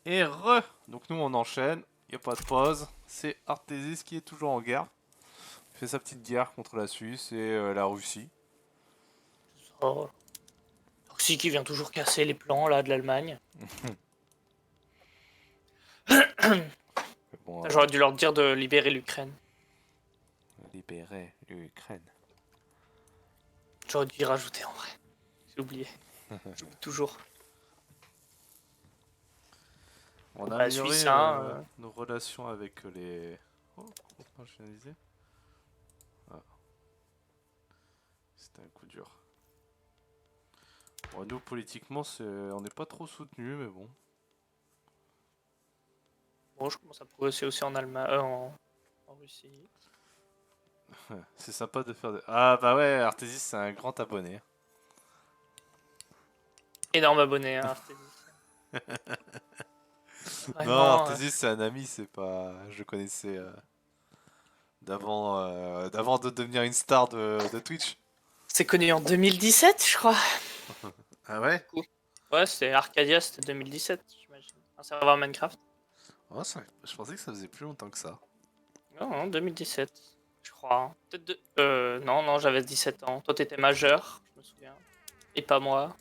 Et donc nous on enchaîne, il n'y a pas de pause. C'est Artésis qui est toujours en guerre. Il fait sa petite guerre contre la Suisse et la Russie. Oh. Russie qui vient toujours casser les plans là de l'Allemagne. Bon, J'aurais dû leur dire de libérer l'Ukraine. libérer l'Ukraine. J'aurais dû y rajouter en vrai. J'ai oublié. J'oublie toujours. On a Bah, amélioré Suisse, hein. nos relations avec les... Oh, pourquoi je viens de dire Ah, c'était un coup dur. Bon, nous, politiquement, on n'est pas trop soutenus, mais bon. Bon, je commence à progresser aussi en Allemagne, en Russie. C'est sympa de faire des... Ah bah ouais, Artésis, c'est un grand abonné. Énorme abonné, hein, Artésis. Non, Vraiment, Artésis, c'est un ami, c'est pas... Je le connaissais d'avant de devenir une star de Twitch. c'est connu en 2017, je crois. Ah ouais? Du coup. Ouais, c'était Arcadia, c'était 2017, j'imagine. Un serveur Minecraft. Oh, je pensais que ça faisait plus longtemps que ça. Non, non, 2017, je crois. Peut-être non, non, j'avais 17 ans. Toi, t'étais majeur, je me souviens. Et pas moi.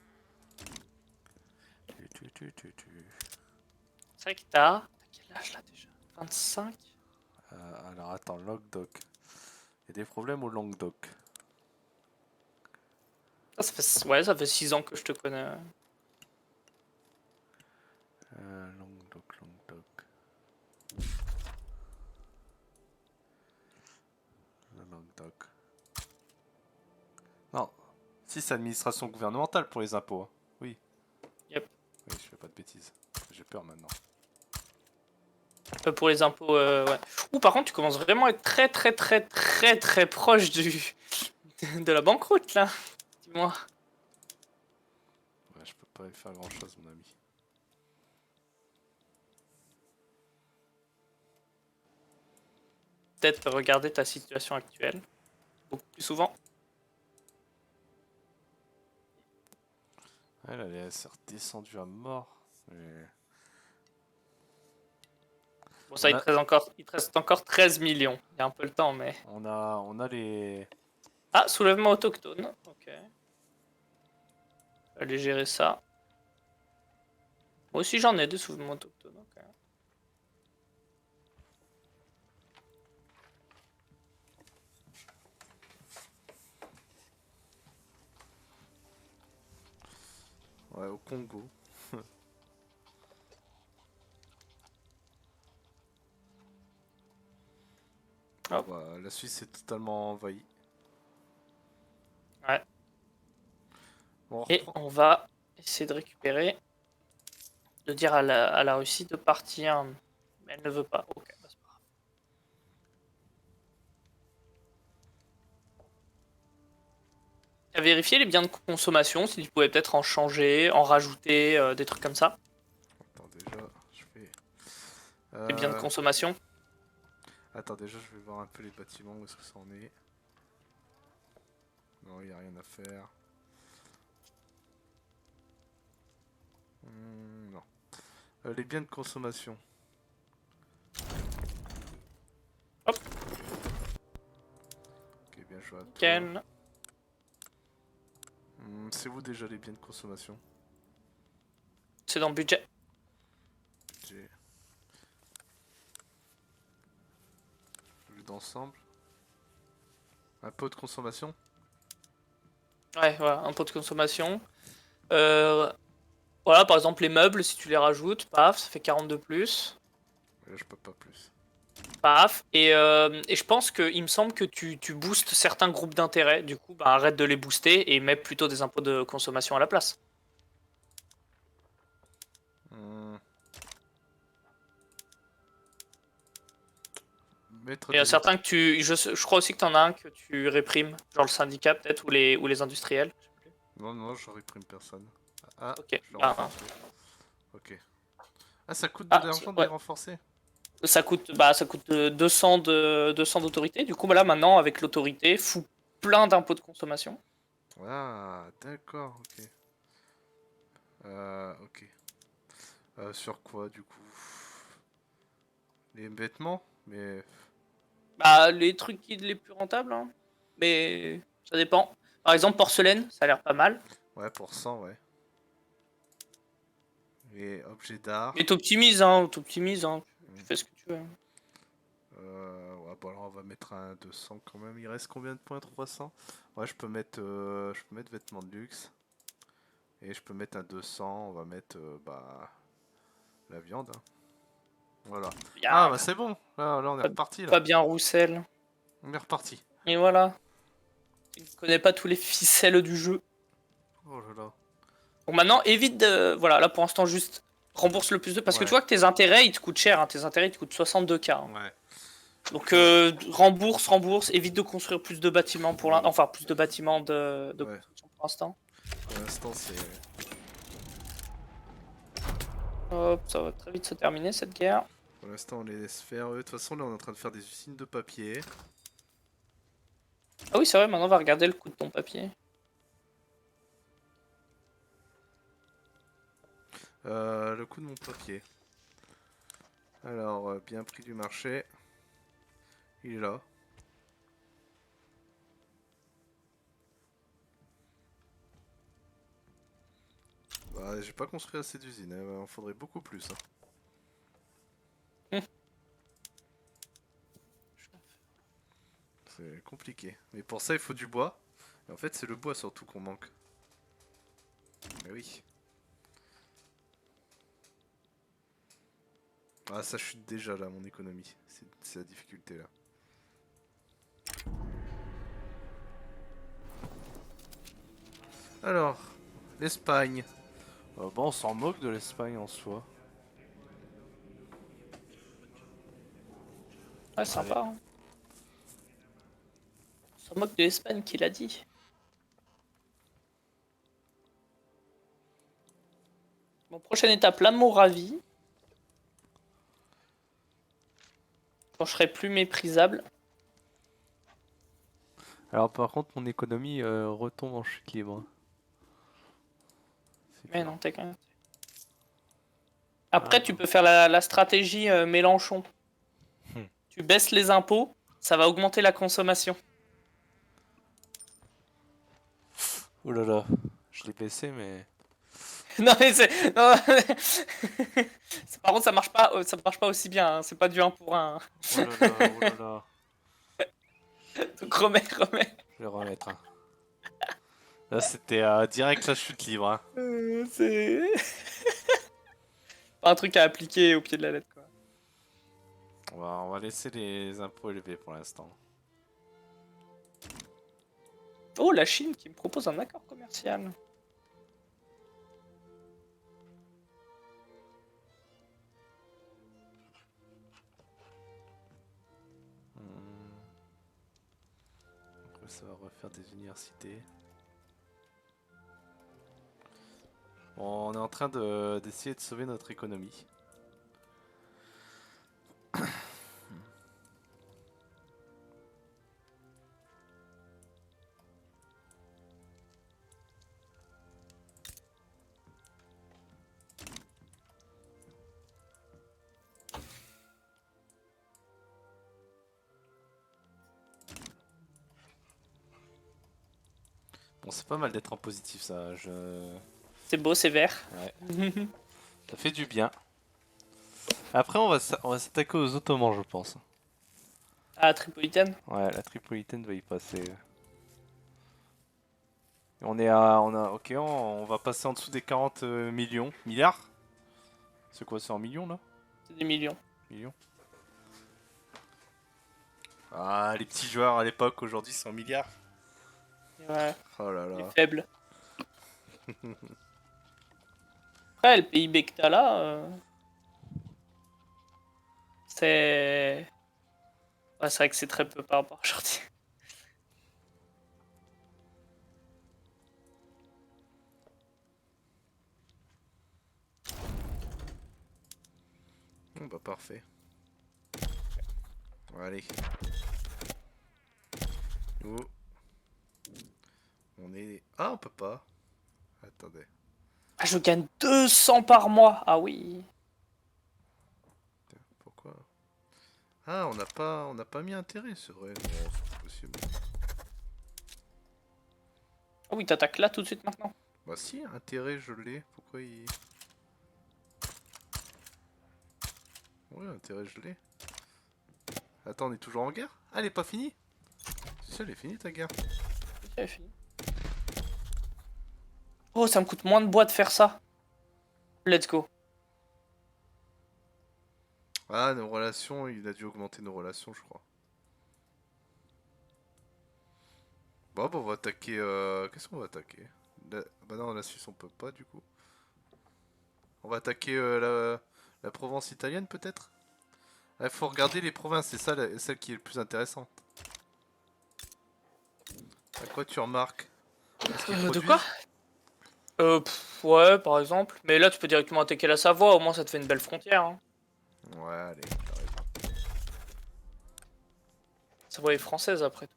C'est vrai que t'as quel âge là déjà? 25? Alors attends, Logdoc. Il y a des problèmes au Languedoc. Ah, ouais, ça fait 6 ans que je te connais. Languedoc. Le Languedoc. Non, si c'est administration gouvernementale pour les impôts. Hein. Oui. Yep. Oui, je fais pas de bêtises. J'ai peur maintenant. Pour les impôts, ouais. Ou par contre, tu commences vraiment à être très très très très très proche de la banqueroute là. Dis-moi. Ouais, je peux pas y faire grand chose, mon ami. Peut-être regarder ta situation actuelle beaucoup plus souvent. Elle est redescendue à mort. Mais... Bon, ça, On a, il te reste encore 13 millions. Il y a un peu le temps, mais. on a les... Ah, soulèvement autochtone. Ok. Allez gérer ça. Moi aussi, j'en ai des soulèvements autochtones. Ok. Ouais, au Congo. Hop. Bah, la Suisse est totalement envahie. Ouais. Bon, on Et reprend. on va essayer de récupérer. De dire à la Russie de partir. Mais elle ne veut pas. Ok, bah, c'est pas grave. T'as vérifié les biens de consommation, si tu pouvais peut-être en changer, en rajouter, des trucs comme ça. Attends, déjà, je fais... Les biens de Euh... consommation. Attends, déjà, je vais voir un peu les bâtiments, où est-ce que ça en est. Non, il n'y a rien à faire. Non. Les biens de consommation. Hop. Ok, bien joué à toi. Nickel. C'est où déjà les biens de consommation? C'est dans le budget. J'ai vu d'ensemble. Un pot de consommation? Ouais, voilà, un pot de consommation. Euh, voilà, par exemple, les meubles, si tu les rajoutes, paf, ça fait 40 de plus. Là, je peux pas plus. Paf. Et je pense qu'il me semble que tu boostes certains groupes d'intérêt. Du coup, bah, arrête de les booster et mets plutôt des impôts de consommation à la place. Hum, Mettre Et des... certains que je crois aussi que t'en as un que tu réprimes, genre le syndicat peut-être, ou les industriels. Non, non, je réprime personne. Ah, Ok. je l'ai renforcé. Ok. Ah, ça coûte de Ah, l'argent de les ouais. renforcer? Ça coûte 200 d'autorité. Du coup, bah là, maintenant, avec l'autorité, fous plein d'impôts de consommation. Ah, d'accord, ok. Ok. Sur quoi du coup? Les vêtements? Mais Bah, les les plus rentables, hein. Mais ça dépend. Par exemple, porcelaine, ça a l'air pas mal. ouais, pour 100, ouais. Les objets d'art. Mais t'optimises, hein, t'optimises, hein. Tu Hmm. fais ce que tu veux. Ouais, bon alors on va mettre un 200 quand même. Il reste combien de points? 300. Ouais, je peux mettre vêtements de luxe. Et je peux mettre un 200. On va mettre bah la viande, hein. Voilà. Ah Bien, bah c'est bon. Là on est reparti là. Fabien Roussel. On est reparti. Et voilà. Tu ne connais pas tous les ficelles du jeu. Oh là là. Bon, maintenant, évite de. Voilà, là pour l'instant, juste rembourse le plus de. Parce que tu Ouais. vois que tes intérêts, ils te coûtent cher. Hein. Tes intérêts, ils te coûtent 62K. Hein. Ouais. Donc, rembourse. Évite de construire plus de bâtiments pour l'instant. Enfin, plus de bâtiments de Ouais. construction pour l'instant. Pour l'instant c'est. Hop, ça va très vite se terminer cette guerre. Pour l'instant on les laisse faire. De toute façon là on est en train de faire des usines de papier. Ah oui, c'est vrai, maintenant on va regarder le coût de ton papier. Le coût de mon papier. Alors, bien prix du marché. Il est là. Bah, j'ai pas construit assez d'usines, hein. Il en faudrait beaucoup plus, hein. C'est compliqué. Mais pour ça, il faut du bois. Et en fait, c'est le bois surtout qu'on manque. Mais oui. Ah, ça chute déjà là, mon économie. C'est la difficulté là. Alors, l'Espagne. Bon, on s'en moque de l'Espagne en soi. Ouais, Allez. sympa. Hein. On se moque de l'Espagne qui l'a dit. Bon, prochaine étape, la Moravie. Quand je serai plus méprisable. Alors, par contre, mon économie retombe en chute libre. Mais non, t'es quand même. Après, tu peux faire la stratégie Mélenchon. Tu baisses les impôts, ça va augmenter la consommation. Oh là là, je l'ai baissé, mais. Non mais c'est. Non, par contre, ça marche pas aussi bien. Hein. C'est pas du 1 pour 1. Oh là là, oh là là. Donc remets. Je vais remettre. Hein. Là, c'était direct la chute libre. Hein. C'est pas un truc à appliquer au pied de la lettre. Quoi. On va laisser les impôts élevés pour l'instant. Oh, la Chine qui me propose un accord commercial. Après, ça va refaire des universités. Bon, on est en train d'essayer de sauver notre économie. Bon, c'est pas mal d'être en positif, ça. C'est beau, c'est vert. Ouais. Ça fait du bien. Après, on va s'attaquer aux Ottomans, je pense. Ah, Tripolitaine. Ouais, la Tripolitaine va y passer. Ok, on va passer en dessous des 40 millions. Milliards? C'est quoi, c'est en millions là? C'est des millions. Millions? Ah, les petits joueurs à l'époque, aujourd'hui, c'est en milliards. Ouais, Oh là il est là. faible. Après, le PIB que t'as là, c'est. Ouais, c'est vrai que c'est très peu par rapport à aujourd'hui. Bon, bah parfait. Bon, allez. Nous, on est... Ah, on peut pas. Attendez. Ah, je gagne 200 par mois. Ah oui. Pourquoi? Ah, on n'a pas mis intérêt, c'est vrai. Non, c'est pas possible. Ah oui, t'attaques là tout de suite maintenant. Bah si, intérêt, je l'ai. Pourquoi il... Ouais, intérêt, je l'ai. Attends, on est toujours en guerre? Ah, elle est pas finie? C'est ça, elle est finie ta guerre. J'avais fini. Oh, ça me coûte moins de bois de faire ça. Let's go. Ah, nos relations, il a dû augmenter nos relations, je crois. Bon, bah, on va attaquer... Qu'est-ce qu'on va attaquer? Bah non, la Suisse, on peut pas, du coup. On va attaquer la Provence italienne, peut-être? Il faut regarder les provinces, c'est ça celle qui est le plus intéressant. À quoi tu remarques? À ce qu'ils De quoi? produisent? Ouais, par exemple. Mais là, tu peux directement attaquer la Savoie. Au moins, ça te fait une belle frontière. Hein. Ouais, allez, t'as raison. Savoie est française après tout.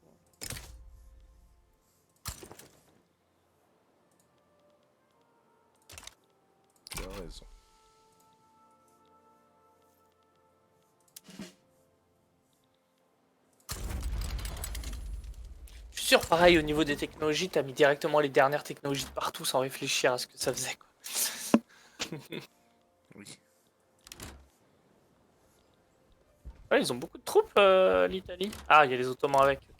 Tu as raison. Je suis sûr, pareil, au niveau des technologies, t'as mis directement les dernières technologies de partout sans réfléchir à ce que ça faisait. Quoi. Oui. Ouais, ils ont beaucoup de troupes, l'Italie. Ah, il y a les Ottomans avec. Ok.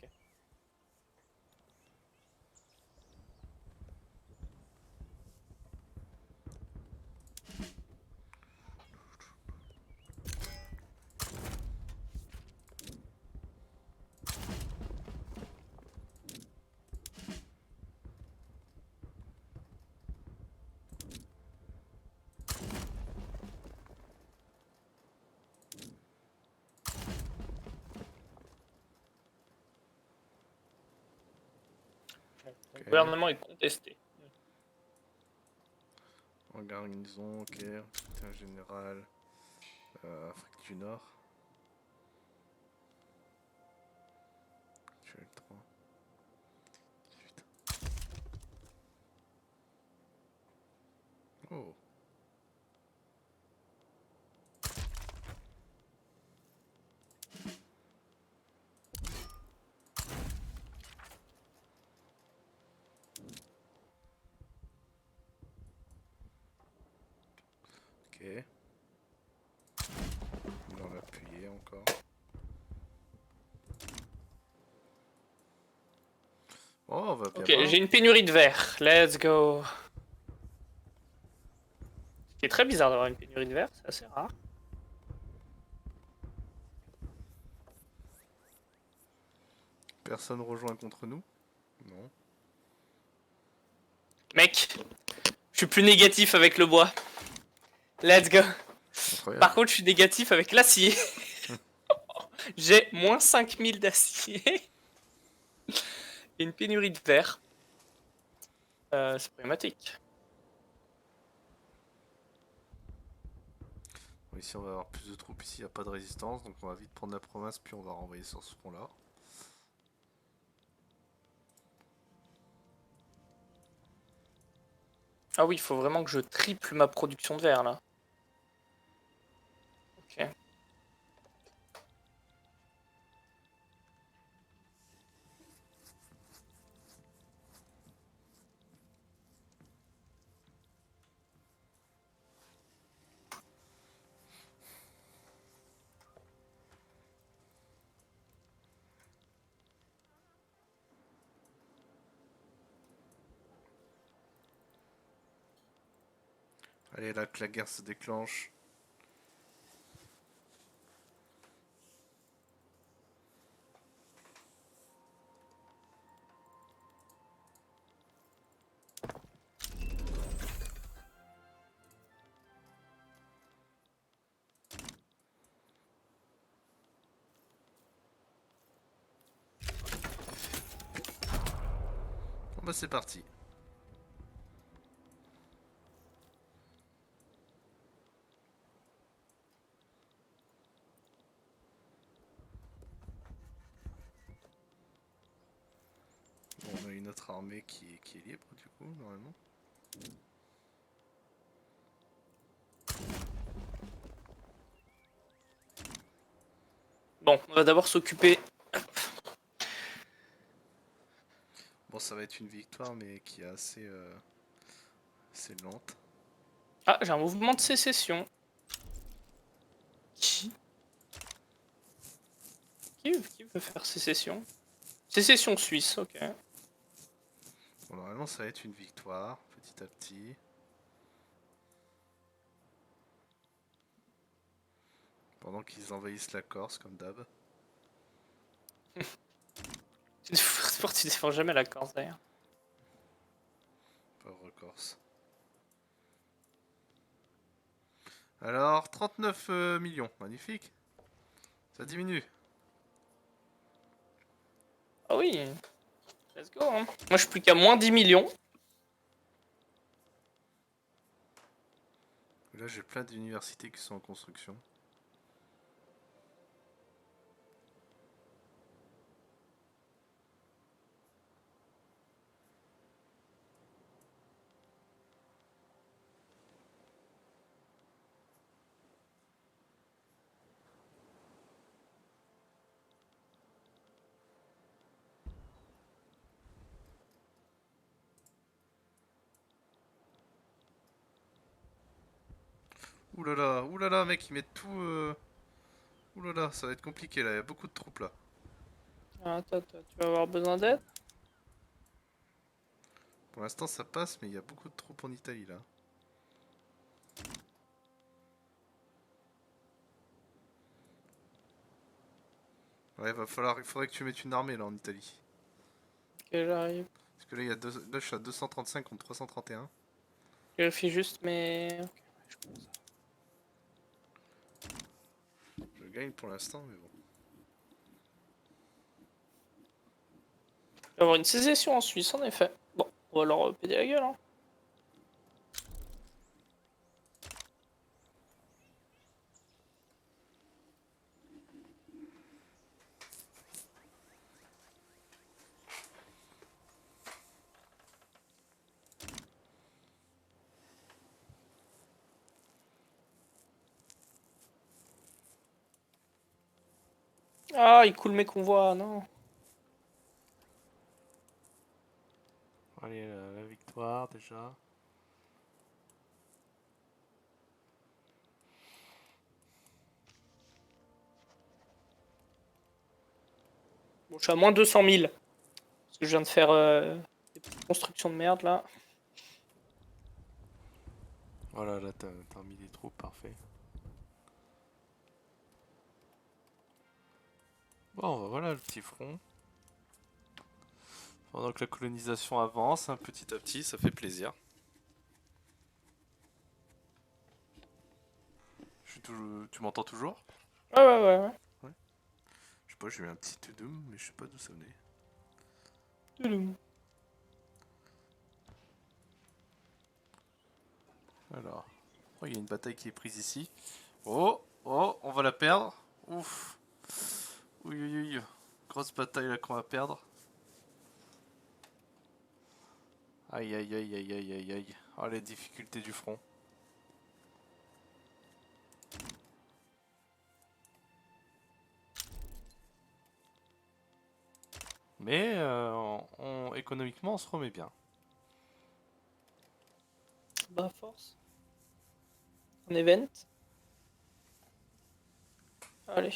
Le Ok. gouvernement est contesté. En garnison, ok. Un général. Afrique du Nord. Tu as le 3. 18. Oh. Ok. On va appuyer encore. Oh, on va bien Ok, pas. j'ai une pénurie de verre. Let's go. Ce qui est très bizarre d'avoir une pénurie de verre, c'est assez rare. Personne rejoint contre nous? Non. Mec, je suis plus négatif avec le bois. Let's go. Par Incroyable. contre, je suis négatif avec l'acier. J'ai moins 5000 d'acier. Et une pénurie de verre. C'est problématique. Bon, ici, on va avoir plus de troupes. Ici, il n'y a pas de résistance. Donc, on va vite prendre la province. Puis, on va renvoyer sur ce front-là. Ah oui, il faut vraiment que je triple ma production de verre là. Ok. Allez, là que la guerre se déclenche. Bon, bah, c'est parti. Bon, on a une autre armée qui est libre, du coup, normalement. Bon, on va d'abord s'occuper. Bon, ça va être une victoire, mais qui est assez lente. Ah, j'ai un mouvement de sécession. Qui qui veut faire sécession? Sécession suisse, ok. Bon, normalement, ça va être une victoire, petit à petit. Pendant qu'ils envahissent la Corse, comme d'hab. Tu défends jamais la Corse d'ailleurs. Pauvre Corse. Alors, 39 millions, magnifique. Ça diminue. Ah oui, let's go. Hein. Moi, je suis plus qu'à moins 10 millions. Là, j'ai plein d'universités qui sont en construction. Oulala, mec, ils mettent tout. Oulala, ça va être compliqué là, il y a beaucoup de troupes là. Ah, attends, tu vas avoir besoin d'aide? Pour l'instant, ça passe, mais il y a beaucoup de troupes en Italie là. Ouais, il faudrait que tu mettes une armée là en Italie. Ok, j'arrive. Parce que là, là je suis à 235 contre 331. Je vérifie juste, mais. Ok, je pense. Je gagne pour l'instant, mais bon. Je vais avoir une sécession en Suisse, en effet. Bon, on va leur péter la gueule, hein. Ah, ils coulent mes convois, non. Allez, la victoire déjà. Bon, je suis à moins 200 000. Parce que je viens de faire des petites constructions de merde, là. Voilà, là, t'as mis des troupes, parfait. Bon, bah, voilà le petit front. Pendant que la colonisation avance, petit à petit, ça fait plaisir. Tu m'entends toujours? Ouais, ouais, ouais, ouais. Ouais. Je sais pas, j'ai eu un petit to-doom, mais je sais pas d'où ça venait. Touloum. Alors, oh, il y a une bataille qui est prise ici. Oh, oh, on va la perdre. Ouf. Oui, oui, oui. Grosse bataille là qu'on va perdre. Aïe, aïe, aïe, aïe, aïe, aïe, aïe. Oh, les difficultés du front. Mais économiquement, on se remet bien. Bah, force. Un event. Allez.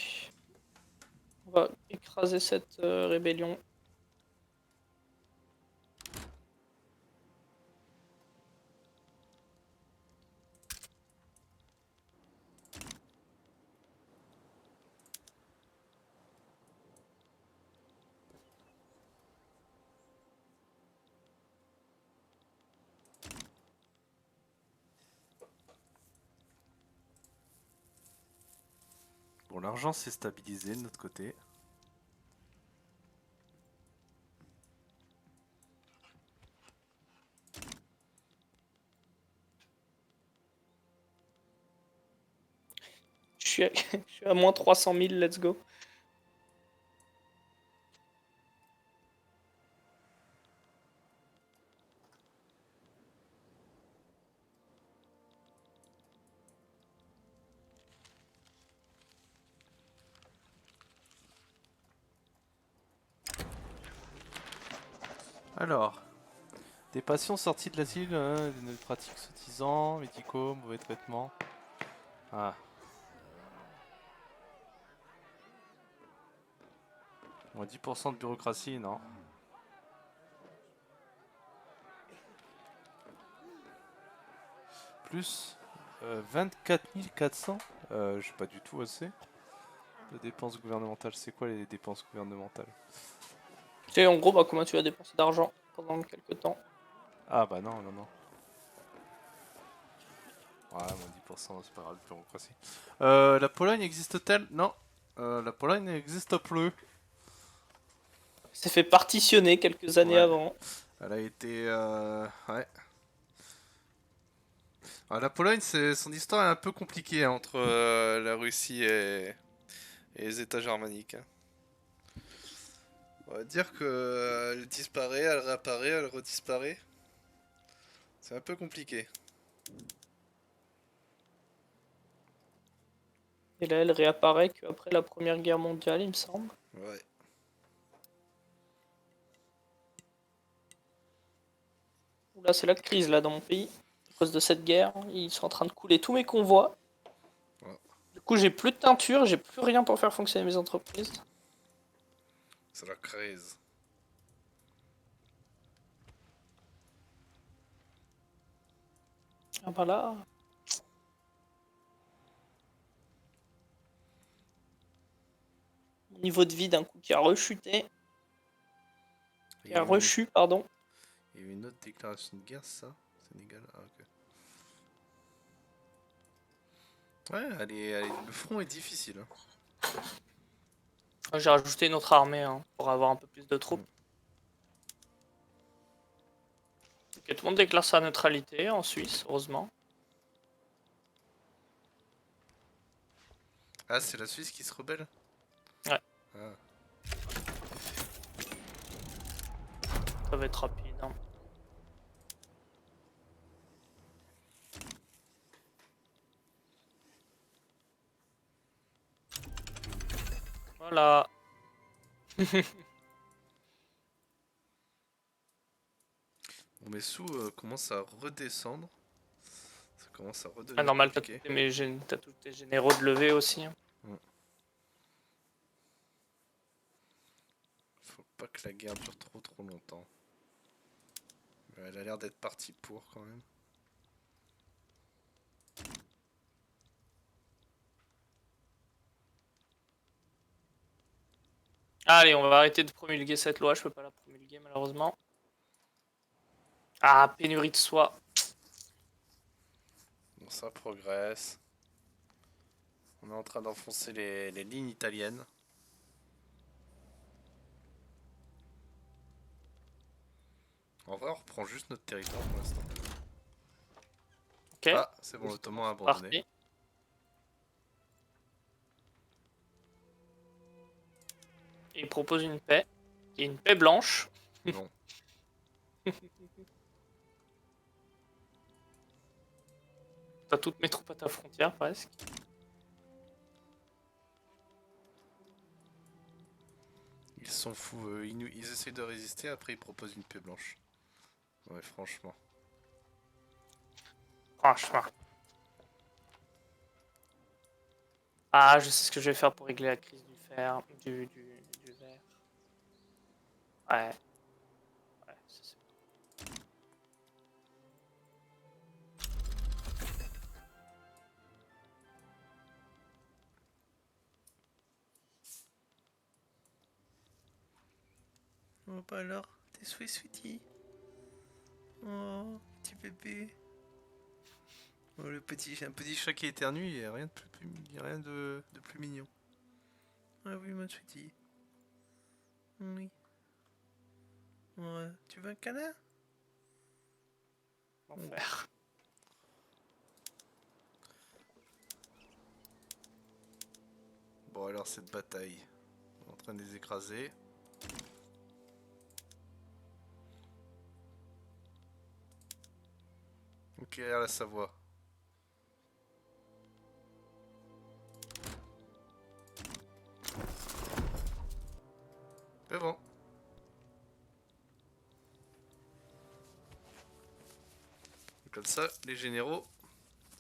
On va écraser cette rébellion. Bon, l'argent s'est stabilisé de notre côté. Je suis à moins 300 000, let's go. Alors, des patients sortis de l'asile, des pratiques sous-tisants, médicaux, mauvais traitements. Ah. Moins 10% de bureaucratie, non. Plus 24 400. J'ai pas du tout assez. De dépenses gouvernementales. C'est quoi les dépenses gouvernementales? Tu sais, en gros, bah, comment tu vas dépenser d'argent pendant quelques temps. Ah bah non, non, non. Ouais, moins 10%, c'est pas grave, bureaucratie. La Pologne existe-t-elle? Non. La Pologne n'existe plus. C'est fait partitionner quelques années Ouais. avant. Elle a été... ouais. Alors, la Pologne, son histoire est un peu compliquée hein, entre la Russie et les États germaniques. Hein. On va dire que elle disparaît, elle réapparaît, elle redisparaît. C'est un peu compliqué. Et là, elle réapparaît qu'après la Première Guerre mondiale, il me semble. Ouais. Là, c'est la crise là dans mon pays. À cause de cette guerre, ils sont en train de couler tous mes convois. Ouais. Du coup, j'ai plus de teinture, j'ai plus rien pour faire fonctionner mes entreprises. C'est la crise. Ah bah là. Mon niveau de vie d'un coup qui a rechuté. Qui a rechu, pardon. Il y a eu une autre déclaration de guerre, ça? Sénégal? Ah, ok. Ouais, le front est difficile. Hein. J'ai rajouté une autre armée hein, pour avoir un peu plus de troupes. Ok, tout le monde déclare sa neutralité en Suisse, heureusement. Ah, c'est la Suisse qui se rebelle? Ouais. Ah. Ça va être rapide. Hein. Voilà. Bon, mes sous commencent à redescendre. Ça commence à Ah, redevenir normal, t'as compliqué. tous tes généraux de levée aussi. Hein. Faut pas que la guerre dure trop longtemps. Mais elle a l'air d'être partie pour quand même. Allez, on va arrêter de promulguer cette loi, je peux pas la promulguer malheureusement. Ah, pénurie de soie. Bon, ça progresse. On est en train d'enfoncer les lignes italiennes. En vrai, on reprend juste notre territoire pour l'instant. Ok. Ah, c'est bon, l'Ottoman a abandonné. Parti. Il propose une paix. Qui est une paix blanche. Non. T'as toutes mes troupes à ta frontière presque. Ils sont fous, ils essayent de résister, après ils proposent une paix blanche. Ouais, franchement. Franchement. Ah, je sais ce que je vais faire pour régler la crise du fer. Du verre. Ouais. Ouais, c'est Oh, bah alors, t'es sweetie. Oh, petit bébé. Oh, j'ai un petit chat qui éternue, il n'y a rien de plus mignon. Ah oui, ma sweetie. Oui. Ouais. Tu veux un canard? l'enfer. Bon, alors cette bataille. On est en train de les écraser. Ok, à la Savoie. C'est bon. Comme ça, les généraux,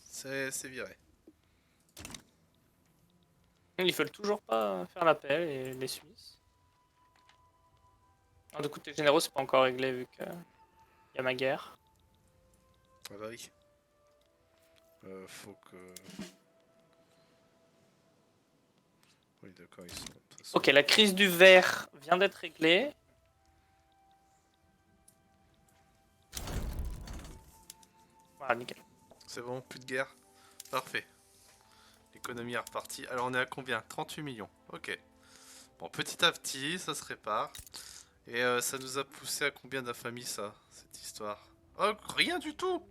c'est viré. Ils veulent toujours pas faire l'appel, et les Suisses. Alors, du coup, tes généraux, c'est pas encore réglé vu que y a ma guerre. Ah bah oui. Faut que... Oui, d'accord, ils sont... de toute façon- Ok, la crise du verre vient d'être réglée. Voilà, nickel. C'est bon, plus de guerre. Parfait. L'économie est repartie. Alors on est à combien? 38 millions. Ok. Bon, petit à petit, ça se répare. Et ça nous a poussé à combien d'infamies, ça, cette histoire? Oh, rien du tout!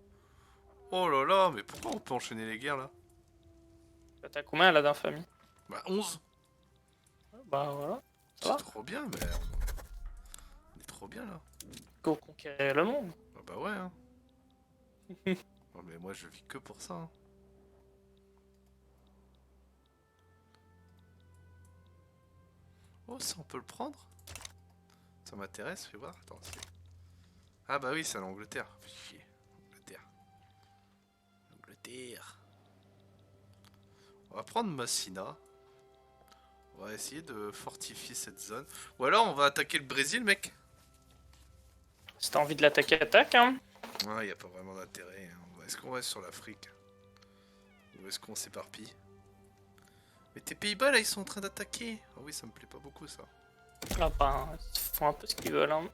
Oh là là, mais pourquoi on peut enchaîner les guerres, là? T'as combien là d'infamie? Bah 11. Bah voilà, ça C'est va. trop bien, mais... On est trop bien, là. Go conquérir le monde. Ah bah ouais, hein. Non mais moi je vis que pour ça, hein. Oh, ça on peut le prendre? Ça m'intéresse, fais voir. Attends, c'est... Ah bah oui, c'est l'Angleterre. Fais chier. Angleterre. Angleterre. On va prendre Massina. On va essayer de fortifier cette zone. Ou alors on va attaquer le Brésil, mec. Si t'as envie de l'attaquer, attaque, hein. Ah, y a pas vraiment d'intérêt, hein. Est-ce qu'on reste sur l'Afrique? Ou est-ce qu'on s'éparpille? Mais tes Pays-Bas là, ils sont en train d'attaquer. Ah oui, ça me plaît pas beaucoup ça. Ah bah, ils font un peu ce qu'ils veulent, hein.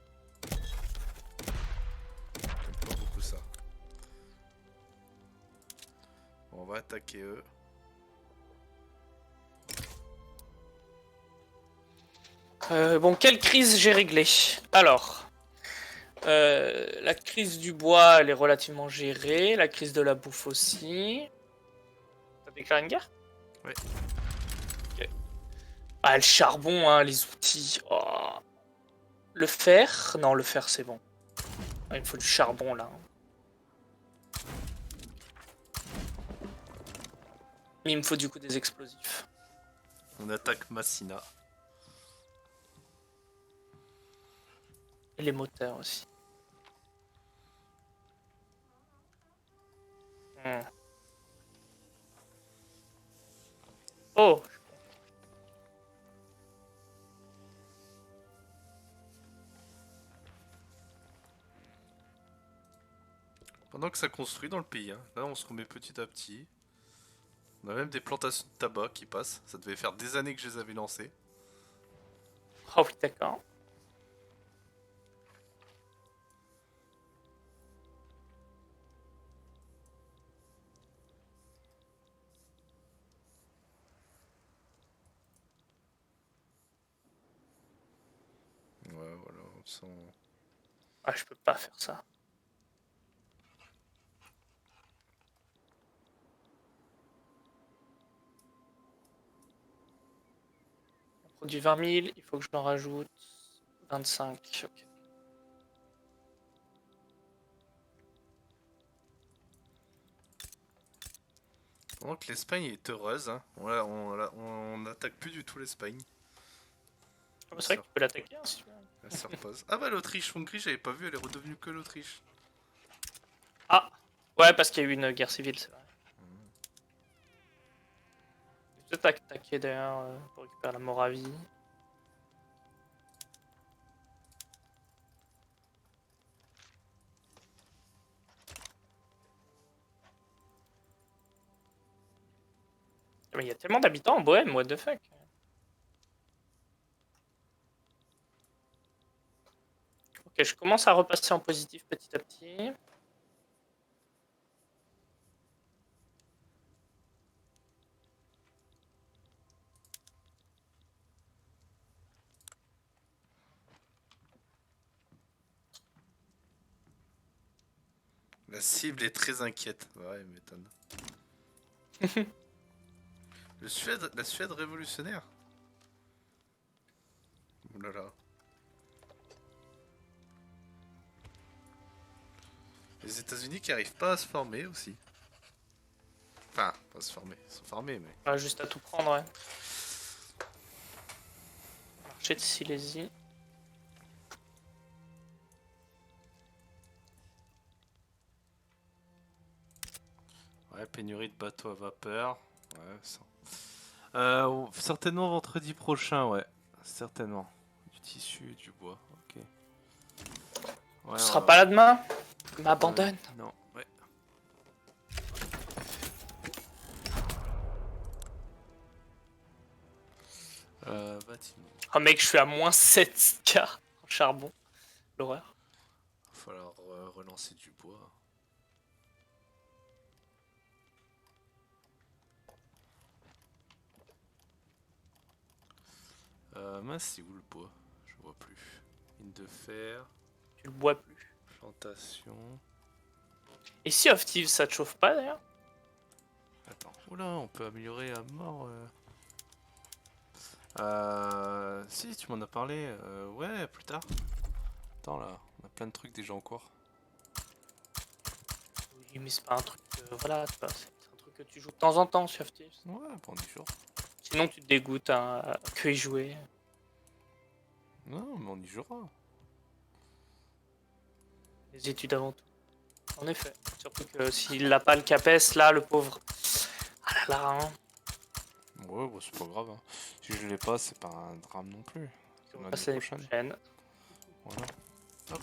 J'aime pas beaucoup ça. Bon, on va attaquer eux. Bon, quelle crise j'ai réglée? Alors, la crise du bois, elle est relativement gérée. La crise de la bouffe aussi. T'as déclaré une guerre? Ouais. Ok. Ah, le charbon, hein, les outils. Oh. Le fer? Non, le fer, c'est bon. Ah, il me faut du charbon, là. Mais il me faut du coup des explosifs. On attaque Massina. Et les moteurs aussi. Hmm. Oh! Pendant que ça construit dans le pays, hein. Là on se remet petit à petit. On a même des plantations de tabac qui passent. Ça devait faire des années que je les avais lancées. Oh oui, d'accord. Ouais, voilà, on sent... Ah, je peux pas faire ça. On produit 20 000, il faut que je l'en rajoute 25. Ok. Pendant que l'Espagne est heureuse, hein. On n'attaque plus du tout l'Espagne. Ah, bah, c'est vrai que tu peux l'attaquer, hein, si tu veux. Elle se repose. Ah bah l'Autriche-Hongrie, j'avais pas vu, elle est redevenue que l'Autriche. Ah! Ouais, parce qu'il y a eu une guerre civile, c'est vrai. Je vais peut-être attaquer d'ailleurs pour récupérer la Moravie. Mais il y a tellement d'habitants en Bohème, what the fuck. Ok, je commence à repasser en positif petit à petit. La cible est très inquiète. Ouais, elle m'étonne. La Suède révolutionnaire. Oh là là. Les États-Unis qui arrivent pas à se former aussi. Enfin, pas à se former. Ils sont formés, mais. Ah, juste à tout prendre, ouais. Marché de Silésie. Ouais, pénurie de bateaux à vapeur. Ouais, ça. Certainement vendredi prochain, ouais. Certainement. Du tissu et du bois, ok. Ouais, Tu seras pas là demain? Tu m'abandonnes. non, ouais. Bâtiment. Oh mec, je suis à moins 7K en charbon. L'horreur. Va falloir relancer du bois. Mince, c'est où le bois? Je vois plus. Mine de fer, Tu le bois plus. plantation. Et si of Thieves, ça te chauffe pas d'ailleurs? Attends, oula, on peut améliorer à mort. Si, tu m'en as parlé. Ouais, plus tard. Attends là, on a plein de trucs déjà en cours. Oui, mais c'est pas un truc. Voilà, c'est un truc que tu joues de temps en temps sur of Thieves. Ouais, pendant 10 jours. Sinon, tu te dégoûtes hein, à que y jouer. Non, mais on y jouera. Les études avant tout. En effet. Surtout que s'il n'a pas le CAPES, là, le pauvre. Ah là là, hein. Ouais, bah, c'est pas grave. Hein. Si je l'ai pas, c'est pas un drame non plus. C'est On l'année passe l'année prochaine. prochaine. Voilà. Hop.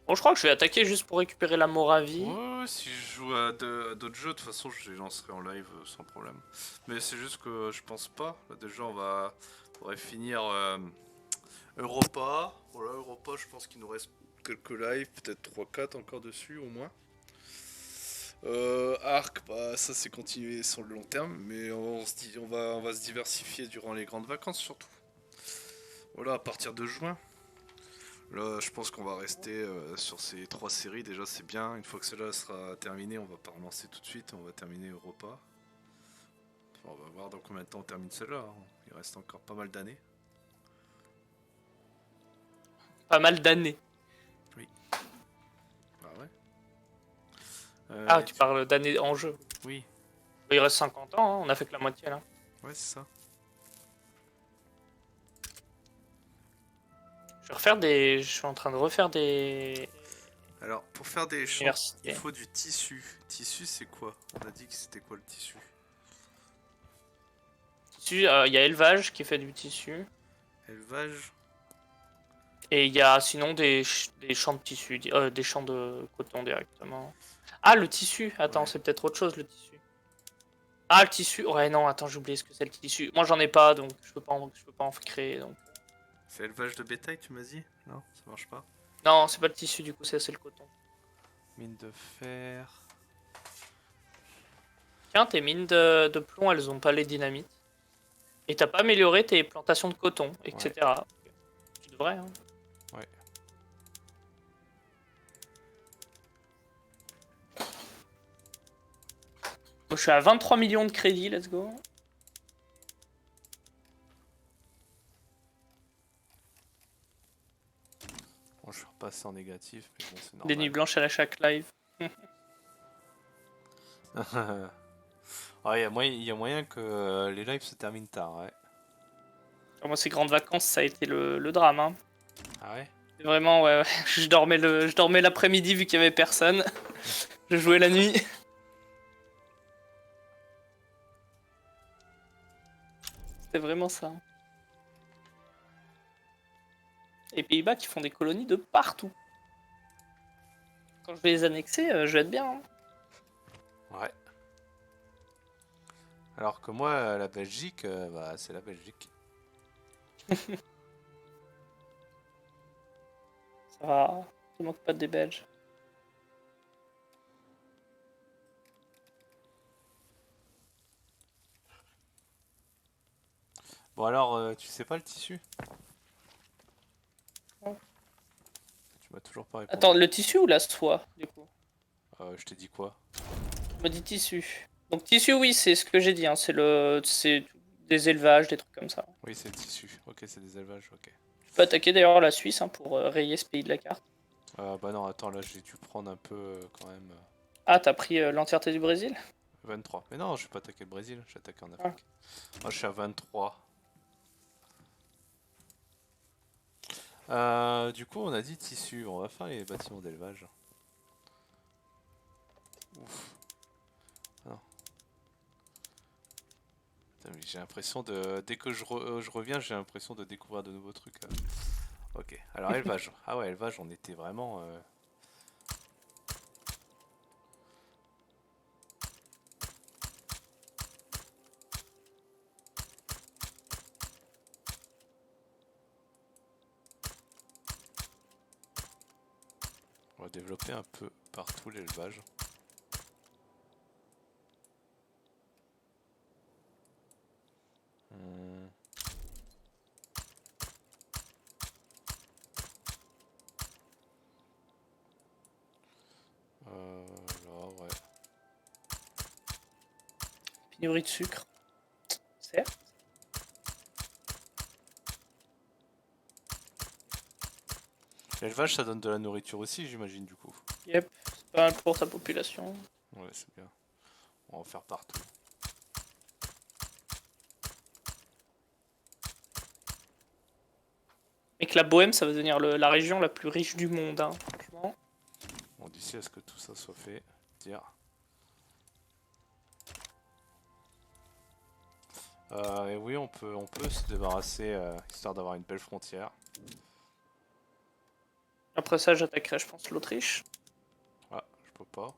Bon, je crois que je vais attaquer juste pour récupérer la Moravie. Ouais, si je joue à d'autres jeux, de toute façon, je les lancerai en live sans problème. Mais c'est juste que je pense pas. Là, déjà, on va finir Europa. Voilà, Europa, je pense qu'il nous reste quelques lives, peut-être 3-4 encore dessus au moins. Arc, bah ça c'est continuer sur le long terme, mais on va se diversifier durant les grandes vacances surtout. Voilà, à partir de juin. Là, je pense qu'on va rester sur ces 3 séries. Déjà, c'est bien. Une fois que cela sera terminé, on va pas relancer tout de suite. On va terminer Europa. Enfin, on va voir dans combien de temps on termine celle-là. Hein. Il reste encore pas mal d'années. Pas mal d'années. Oui. Bah ouais. Ah, tu parles d'années en jeu. Oui. Il reste 50 ans, hein, on a fait que la moitié là. Ouais, c'est ça. Je suis en train de refaire des Alors, pour faire des champs, universités. il faut du tissu. Tissu, c'est quoi? On a dit que c'était quoi le tissu? Tissu, il y a élevage qui fait du tissu. Élevage. Et il y a sinon des champs de tissu, des champs de coton directement. Ah, le tissu. Attends, Ouais. c'est peut-être autre chose le tissu. Ah, le tissu. Ouais, non, attends, j'ai oublié ce que c'est le tissu. Moi, j'en ai pas, donc je peux pas en créer. Donc. C'est élevage de bétail, tu m'as dit? Non, ça marche pas. Non, c'est pas le tissu, du coup, c'est le coton. Mine de fer. Tiens, tes mines de plomb, elles ont pas les dynamites. Et t'as pas amélioré tes plantations de coton, etc. Tu devrais, hein. Ouais. Moi, je suis à 23 millions de crédits, let's go. Bon, je suis repassé en négatif, mais bon, c'est Des nuits normal. blanches à chaque live. Ah, il y a moyen que les lives se terminent tard, ouais. Moi, ces grandes vacances, ça a été le drame, hein. Ah ouais? Vraiment, ouais, ouais. Je dormais l'après-midi vu qu'il y avait personne. Je jouais la nuit. C'était vraiment ça. Les Pays-Bas qui font des colonies de partout. Quand je vais les annexer, je vais être bien, hein. Ouais. Alors que moi, la Belgique, bah, c'est la Belgique. Ça va. Je manque pas des Belges. Bon, alors, tu sais pas le tissu? Non. Tu m'as toujours pas répondu. Attends, le tissu ou la soie, du coup? Je t'ai dit quoi? Je me dis tissu. Donc tissu, oui, c'est ce que j'ai dit, hein. C'est des élevages, des trucs comme ça. Oui, c'est le tissu. Ok, c'est des élevages, ok. Tu peux attaquer d'ailleurs la Suisse hein, pour rayer ce pays de la carte. Bah non, attends, là, j'ai dû prendre un peu quand même. Ah, t'as pris l'entièreté du Brésil? 23. Mais non, je vais pas attaquer le Brésil, je vais attaquer en Ah. Afrique. Moi, je suis à 23. Du coup, on a dit tissu. On va faire les bâtiments d'élevage. Ouf. Non. Putain, mais j'ai l'impression de... Dès que je reviens, j'ai l'impression de découvrir de nouveaux trucs. Ok, alors élevage. Ah ouais, élevage, on était vraiment... On va développer un peu partout l'élevage. Hmm. Là, ouais. Pénurie de sucre. Certes. L'élevage, ça donne de la nourriture aussi, j'imagine, du coup. Yep. C'est pas mal pour ta population. Ouais, c'est bien. On va en faire partout. Et que la Bohème, ça va devenir la région la plus riche du monde, hein, franchement. Bon, d'ici à ce que tout ça soit fait, dire. Et oui, on peut se débarrasser, histoire d'avoir une belle frontière. Après ça, j'attaquerai, je pense, l'Autriche. Ah, je peux pas.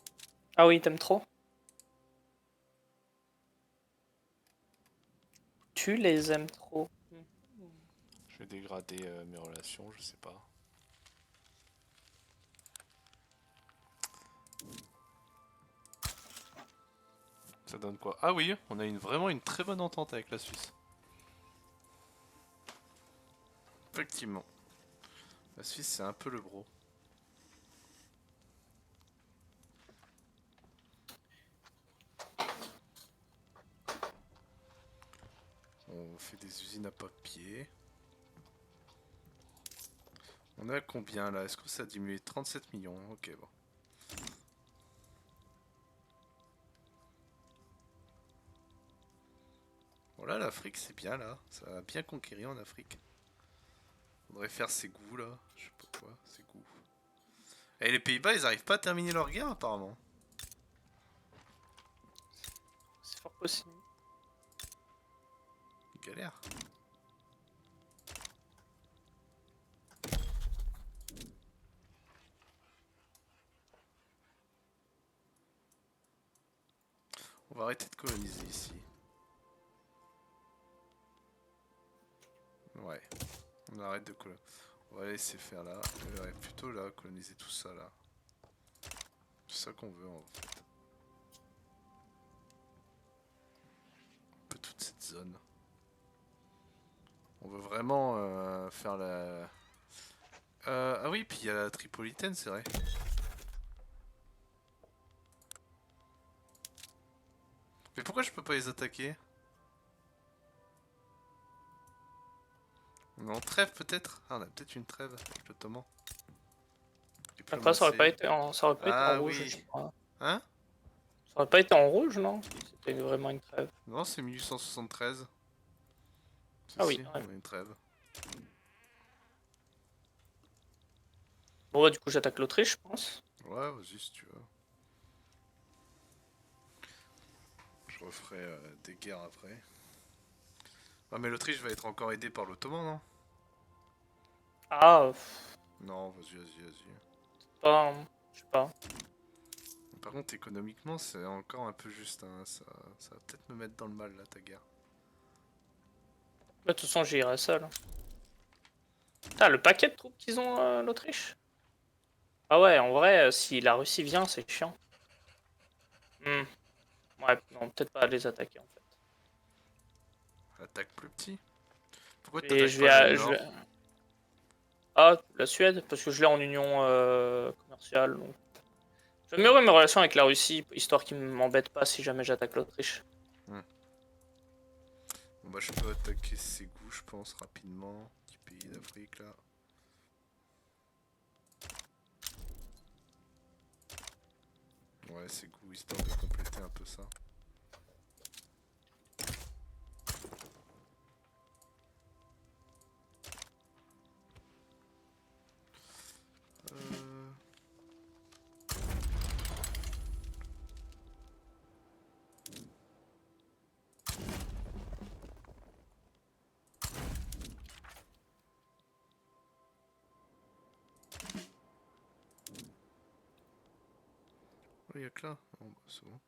Ah oui, t'aimes trop. Tu les aimes trop. Je vais dégrader mes relations, je sais pas. Ça donne quoi? Ah oui, on a vraiment une très bonne entente avec la Suisse. Effectivement. La Suisse, c'est un peu le bro. On fait des usines à papier. On est à combien là? Est-ce que ça a diminué? 37 millions. Ok, bon. Voilà, l'Afrique, c'est bien là. Ça a bien conquérir en Afrique. Faudrait faire ses goûts là. Je sais pas quoi, ses goûts. Et les Pays-Bas, ils arrivent pas à terminer leur guerre apparemment. C'est fort possible. Galère. On va arrêter de coloniser ici. Ouais. On arrête de coloniser. On va laisser faire là. On va plutôt là, coloniser tout ça là. C'est ça qu'on veut en fait. Un peu toute cette zone. On veut vraiment faire la... ah oui, puis il y a la Tripolitaine, c'est vrai. Mais pourquoi je peux pas les attaquer? On est en trêve peut-être? Ah, on a peut-être une trêve avec l'Ottoman. Après, ça aurait pas Diplomatie. été en, ça aurait pas été en Ah rouge, je oui. crois. Hein? Ça aurait pas été en rouge, non? C'était vraiment une trêve. Non, c'est 1873. Si, Ah oui, si, ouais. on a une trêve. Bon, bah, du coup, j'attaque l'Autriche, je pense. Ouais, vas-y si tu veux. Je referai des guerres après. Ah, mais l'Autriche va être encore aidée par l'Ottoman, non? Ah, Non, vas-y, vas-y, vas-y. pas. Je sais pas. Par contre, économiquement, c'est encore un peu juste. Hein. Ça va peut-être me mettre dans le mal, là, ta guerre. Bah, de toute façon, j'irai seul. Ah, le paquet de troupes qu'ils ont, l'Autriche? Ah ouais, en vrai, si la Russie vient, c'est chiant. Hmm. Ouais, non, peut-être pas les attaquer, en fait. Attaque plus petit. Pourquoi Et t'attaques pas le nord? Ah, la Suède, parce que je l'ai en union commerciale. Donc... J'améliorerai mes relations avec la Russie, histoire qu'ils m'embêtent pas si jamais j'attaque l'Autriche. Hmm. Bon bah je peux attaquer Ségou, je pense, rapidement. Petit pays d'Afrique, là. Ouais, Ségou, histoire de compléter un peu ça. Oh, y'a que là. Oh, bah, c'est bon.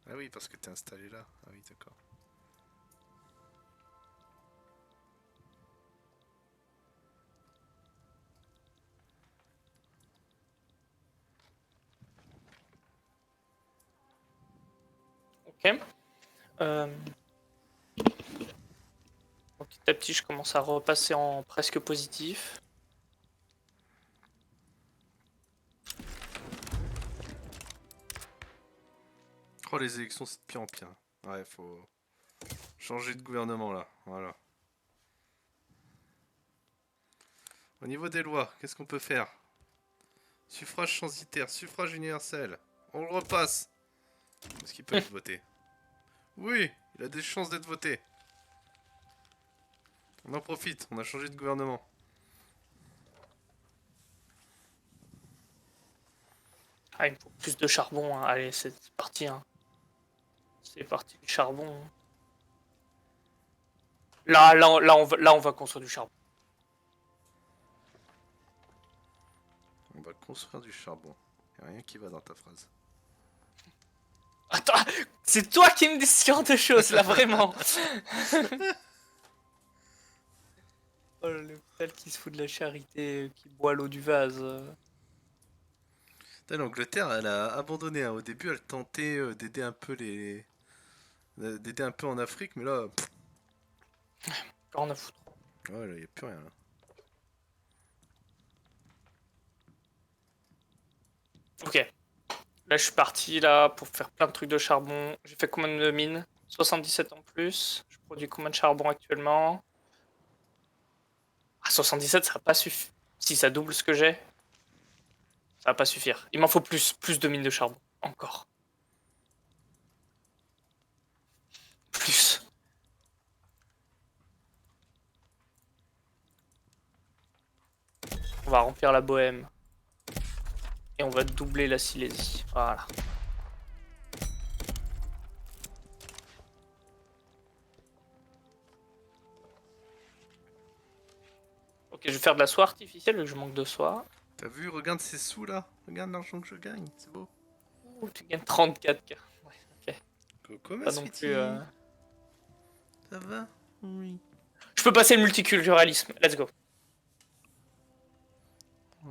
Ah oui, parce que t'es installé là. Ah oui, d'accord. Ok. Euh, Petit à petit, je commence à repasser en presque positif. Oh, les élections, c'est de pire en pire. Ouais, faut changer de gouvernement là. Voilà. Au niveau des lois, qu'est-ce qu'on peut faire? Suffrage censitaire, suffrage universel. On le repasse. Est-ce qu'il peut être voté? Oui, il a des chances d'être voté. On en profite, on a changé de gouvernement. Ah, il me faut plus de charbon, hein. Allez, c'est parti, hein. C'est parti, du charbon. Là, on va construire du charbon. On va construire du charbon. Y a rien qui va dans ta phrase. Attends, c'est toi qui me dis ce genre de choses, là, vraiment. Oh, le tel qui se fout de la charité, qui boit l'eau du vase. L'Angleterre, elle a abandonné, hein. Au début, elle tentait d'aider un peu d'aider un peu en Afrique, mais là, Rien à foutre. ouais, là, y a plus rien là. Ok. Là, je suis parti là pour faire plein de trucs de charbon. J'ai fait combien de mines? 77 en plus. Je produis combien de charbon actuellement? Ah, 77, ça va pas suffire. Si ça double ce que j'ai, ça va pas suffire. Il m'en faut plus de mines de charbon. Encore. Plus. On va remplir la Bohème. Et on va doubler la Silésie. Voilà. Ok, je vais faire de la soie artificielle vu que je manque de soie. T'as vu, regarde ces sous là. Regarde l'argent que je gagne, c'est beau. Ouh, tu gagnes 34K. Ouais, ok. Coucou ma Pas non plus. sweetie. Ça va? Oui. Je peux passer le multiculturalisme. Let's go. Oh.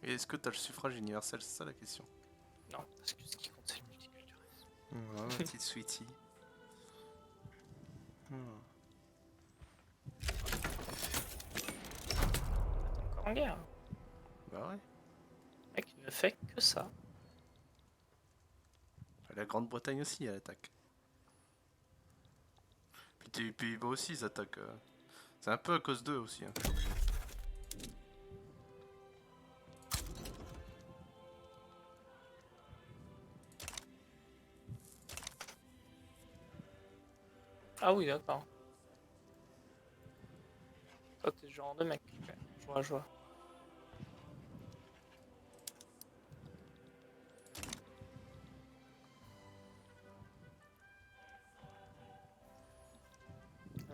Et est-ce que t'as le suffrage universel? C'est ça la question. Non, parce que ce qui compte, c'est le multiculturalisme. Oh, ma petite sweetie. Oh. Encore en guerre. Bah ouais. Le mec, il ne fait que ça. La Grande-Bretagne aussi, elle attaque. Puis les Pays-Bas aussi, ils attaquent. C'est un peu à cause d'eux aussi. Hein. Ah oui, d'accord. Toi, t'es ce genre de mec. Ok, je vois, je vois.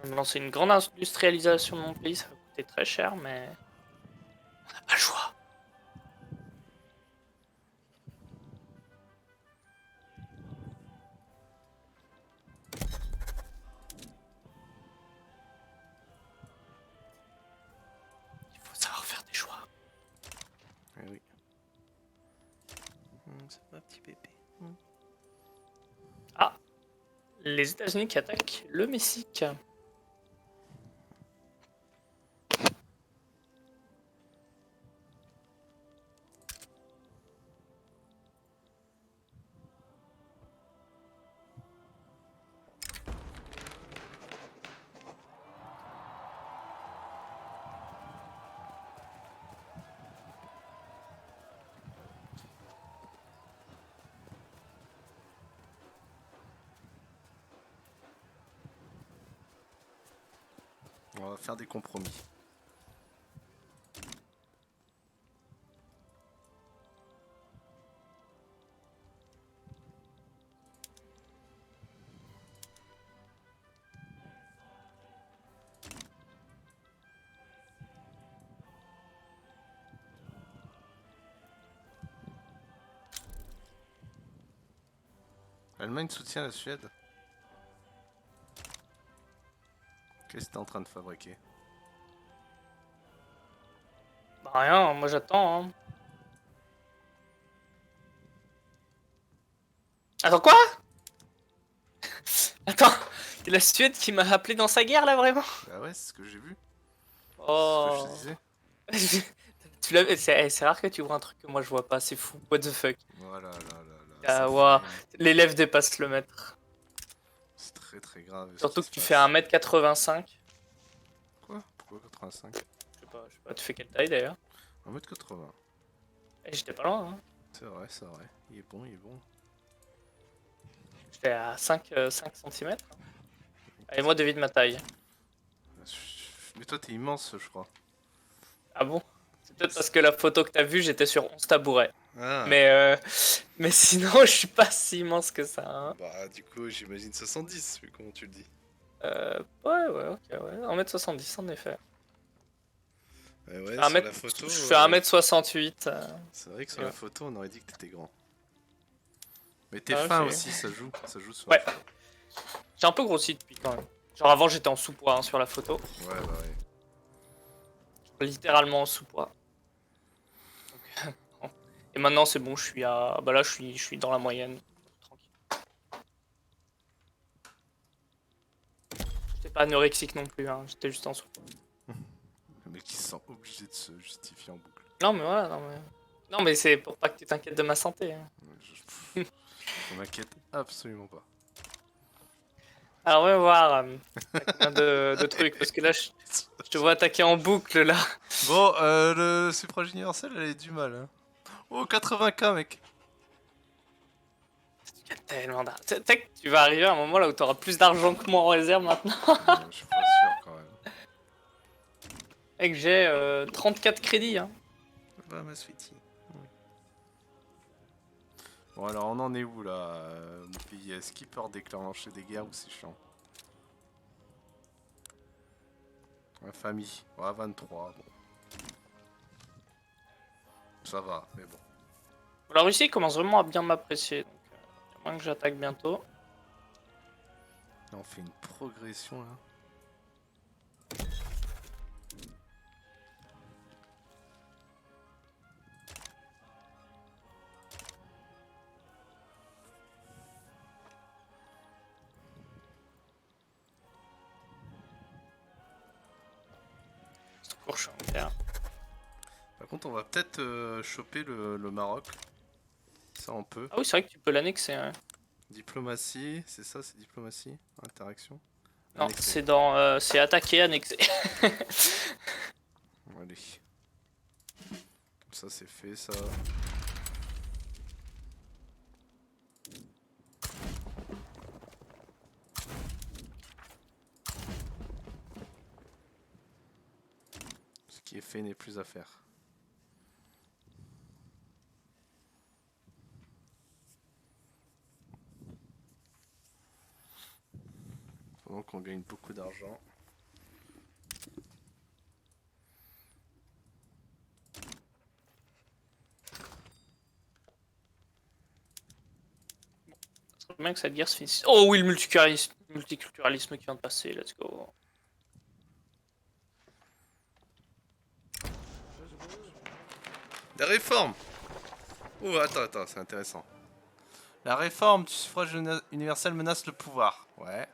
On va lancer une grande industrialisation de mon pays, ça va coûter très cher, mais on n'a pas le choix. Il faut savoir faire des choix. Eh oui. C'est pas petit bébé. Ah, les États-Unis qui attaquent le Mexique. On va faire des compromis. L'Allemagne soutient la Suède. Qu'est-ce que t'es en train de fabriquer? Bah rien, moi j'attends. Hein. Attends quoi? Attends, c'est la Suède qui m'a appelé dans sa guerre là vraiment? Bah ouais, c'est ce que j'ai vu. C'est ce que je te Oh. disais. Tu l'as... C'est rare que tu vois un truc que moi je vois pas, c'est fou. What the fuck? Voilà, là, là, là, ça Ah ouah, flame. l'élève dépasse le mètre. C'est très très grave ce qui Surtout que se tu fais passe. 1m85. Quoi? Pourquoi 85? Je sais pas, tu fais quelle taille d'ailleurs? 1m80. Eh, j'étais pas loin, hein. C'est vrai, c'est vrai. Il est bon, il est bon. J'étais à 5 cm. Allez, moi devine ma taille. Mais toi, t'es immense, je crois. Ah bon? C'est peut-être parce que la photo que t'as vue, j'étais sur 11 tabourets. Ah, Mais sinon, je suis pas si immense que ça. Hein. bah du coup, j'imagine 70, vu comment tu le dis. Ouais, ok, ouais. 1m70 en effet. Ouais, Un sur mètre... la photo, Je fais 1m68. c'est vrai que sur Et la ouais. photo, on aurait dit que t'étais grand. Mais t'es Ah, fin aussi, ça joue sur la ouais, photo. j'ai un peu grossi depuis quand même. Genre avant, j'étais en sous-poids hein, sur la photo. Ouais, bah ouais. Littéralement en sous-poids. Donc, et maintenant, c'est bon, je suis à... Bah là, je suis dans la moyenne. Tranquille. J'étais pas anorexique non plus, hein. J'étais juste en sous-poids. Le mec qui se sent obligé de se justifier en boucle. Non, mais voilà, non, mais... Non, mais c'est pour pas que tu t'inquiètes de ma santé. Hein. Je m'inquiète absolument pas. Alors, on va voir t'as combien de trucs, parce que là, je te vois attaquer en boucle, là. Bon, le suffrage universel, elle a du mal. Hein. Oh, 80K, mec. Il y a tellement d'argent. Tu sais que tu vas arriver à un moment là où tu auras plus d'argent que moi en réserve maintenant. Je suis pas sûr quand même. Et que j'ai 34 crédits. Hein. Bah, ma sweetie. Bon, alors on en est où là, mon pays? Est-ce qu'il peut déclencher des guerres ou c'est chiant? La famille, ouais, 23, bon. Ça va, mais bon. La Russie commence vraiment à bien m'apprécier. Donc, à moins que j'attaque bientôt. Là, on fait une progression là. C'est court, je suis en guerre. Par contre, on va peut-être choper le Maroc. Ça, on peut. Ah oui, c'est vrai que tu peux l'annexer. Ouais. Diplomatie, c'est ça, c'est diplomatie? Interaction? Non, Annexer. c'est dans. C'est attaquer, annexer. Allez. Ça, c'est fait, ça. Ce qui est fait n'est plus à faire. Pendant qu'on gagne beaucoup d'argent. C'est bien que cette guerre se finisse. Oh oui, le multiculturalisme qui vient de passer, let's go. La réforme! Oh, attends, c'est intéressant. La réforme du suffrage universel menace le pouvoir. Ouais.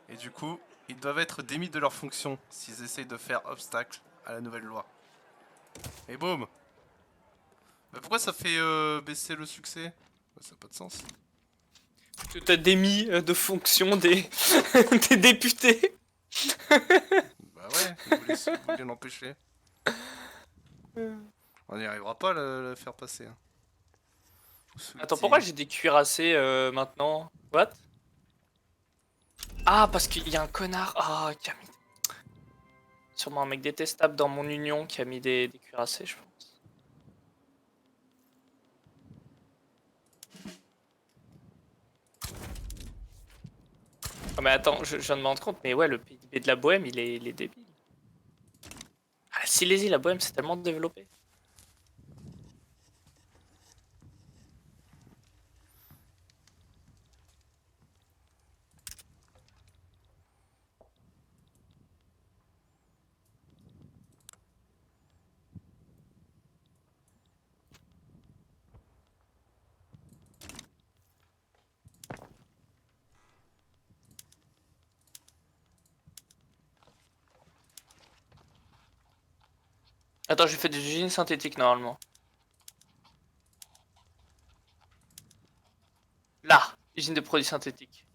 Et du coup, ils doivent être démis de leurs fonctions s'ils essayent de faire obstacle à la nouvelle loi. Et boum! Mais pourquoi ça fait baisser le succès? Bah, ça n'a pas de sens. Tu t'as démis de fonction des, des députés. Bah ouais, vous voulez l'empêcher. On n'y arrivera pas à le faire passer. Hein. Attends, pourquoi j'ai des cuirassés maintenant? What? Ah, parce qu'il y a un connard. Ah, qui a mis. Sûrement un mec détestable dans mon union qui a mis des cuirassés, je pense. Oh, mais attends, je viens de me rendre compte, mais ouais, le PIB de la Bohème, il est débile. Ah, la Silésie, la Bohème, c'est tellement développé. Attends, j'ai fait des usines synthétiques normalement. Là, usine de produits synthétiques.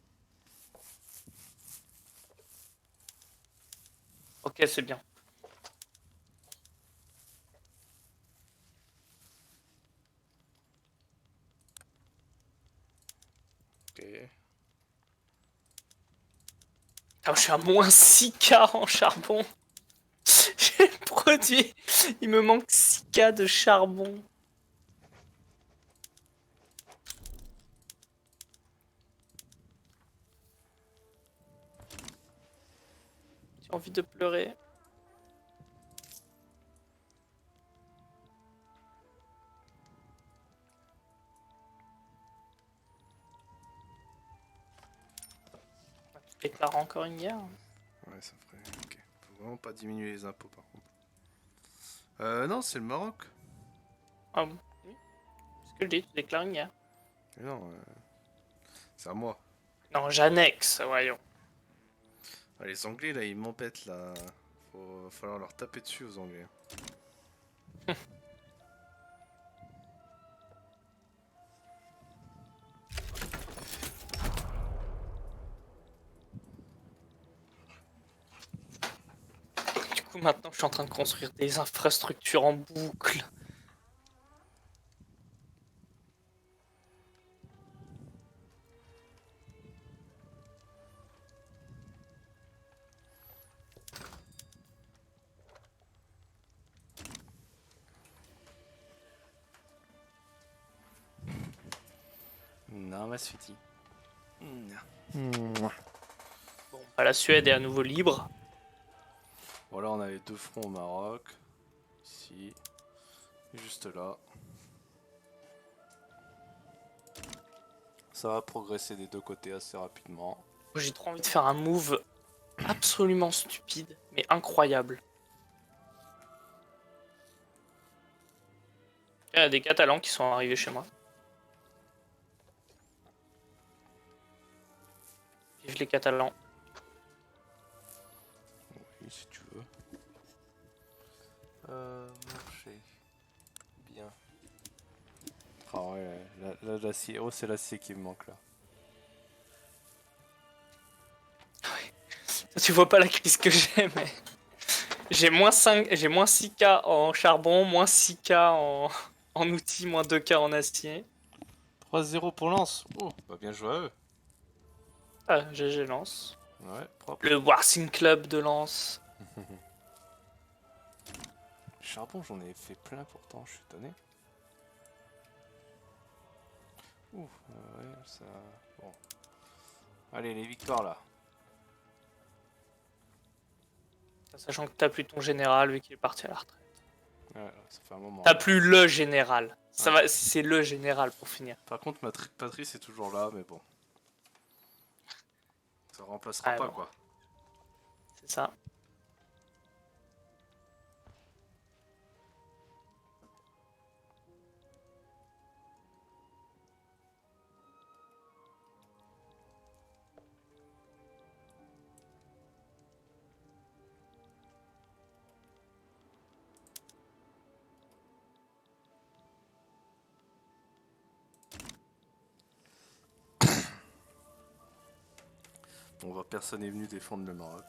Ok, c'est bien. Ok. Ah, je suis à moins 6K en charbon. J'ai produit. Il me manque 6K de charbon. J'ai envie de pleurer. Tu déclares encore une guerre? Ouais, ça ferait. Ok. Faut vraiment pas diminuer les impôts par contre. Non, c'est le Maroc. Ah bon? Oui. C'est ce que je dis, tu déclares une guerre. Mais non, c'est à moi. Non, j'annexe, voyons. Ah, les Anglais là, ils m'embêtent là. Va falloir leur taper dessus aux Anglais. Du coup, maintenant, je suis en train de construire des infrastructures en boucle. Non, ma sweetie. Bon, bah, la Suède est à nouveau libre. Voilà, on avait 2 fronts au Maroc. Ici. Juste là. Ça va progresser des 2 côtés assez rapidement. J'ai trop envie de faire un move absolument stupide, mais incroyable. Il y a des Catalans qui sont arrivés chez moi. Vive les Catalans. Oui, si tu veux. Marcher. Bien. Ah ouais, l'acier. Oh, c'est l'acier qui me manque là. Tu vois pas la crise que j'ai, mais j'ai moins 5, j'ai moins 6K en charbon, moins 6K en outils, moins 2K en acier. 3-0 pour Lens. Oh, bah bien joué à eux. Ah, GG Lens. Ouais, propre. Le Warsim Club de Lens. Charbon, j'en ai fait plein pourtant, je suis étonné. Ouh, ouais, ça. Bon. Allez, les victoires là. Sachant que t'as plus ton général vu qu'il est parti à la retraite. Ouais, ça fait un moment. T'as plus le général. Ça Ouais. va, c'est le général pour finir. Par contre, Patrice est toujours là, mais bon. Ça remplacera Ah pas bon, quoi. c'est ça. On voit personne est venu défendre le Maroc.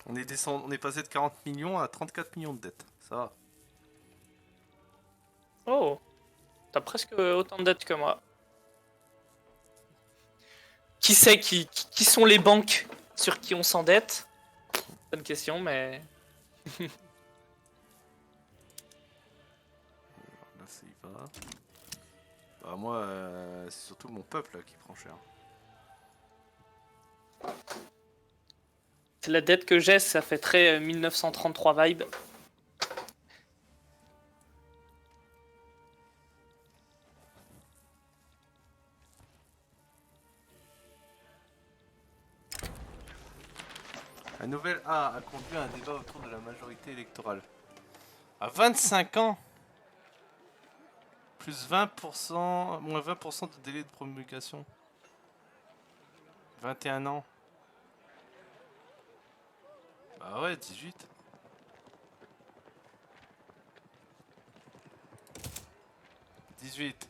On est passé de 40 millions à 34 millions de dettes. Ça va. Oh, t'as presque autant de dettes que moi. Qui sait qui sont les banques sur qui on s'endette? Bonne question, mais Là, ça y va. Bah, moi, c'est surtout mon peuple là, qui prend cher. c'est la dette que j'ai, ça fait très 1933 vibe. La nouvelle A a conduit à un débat autour de la majorité électorale. À 25 ans. Plus 20%, moins 20% de délai de promulgation. 21 ans. Bah ouais, 18. 18.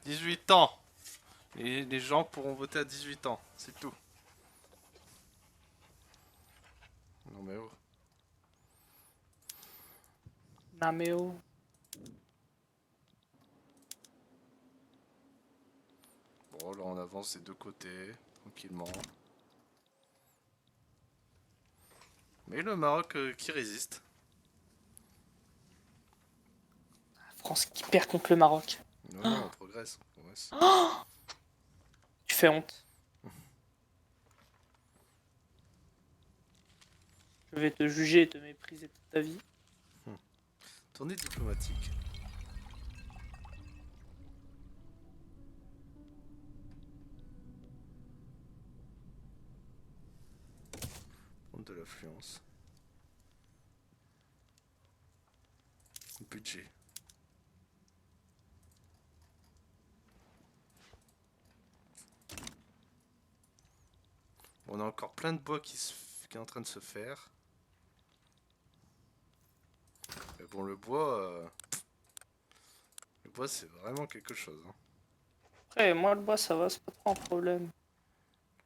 18 ans. Et les gens pourront voter à 18 ans, c'est tout. Non mais oh. Naméo. Bon, là on avance des deux côtés, tranquillement. Mais le Maroc qui résiste. France qui perd contre le Maroc. Non, non, on progresse. On progresse. Tu fais honte. Je vais te juger et te mépriser toute ta vie. Tournée diplomatique. Prendre de l'affluence. Budget. On a encore plein de bois qui est en train de se faire. Mais bon, le bois c'est vraiment quelque chose. Hein. Après, moi, le bois, ça va, c'est pas trop un problème.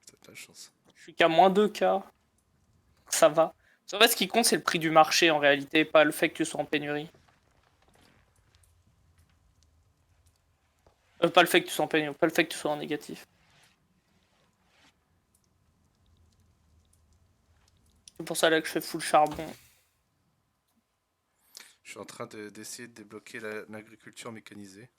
T'as de la chance. Je suis qu'à moins 2K. Ça va. En fait, ce qui compte, c'est le prix du marché en réalité, pas le fait que tu sois en pénurie. Pas le fait que tu sois en pénurie, pas le fait que tu sois en négatif. C'est pour ça là que je fais full charbon. Je suis en train d'essayer de débloquer l'agriculture mécanisée.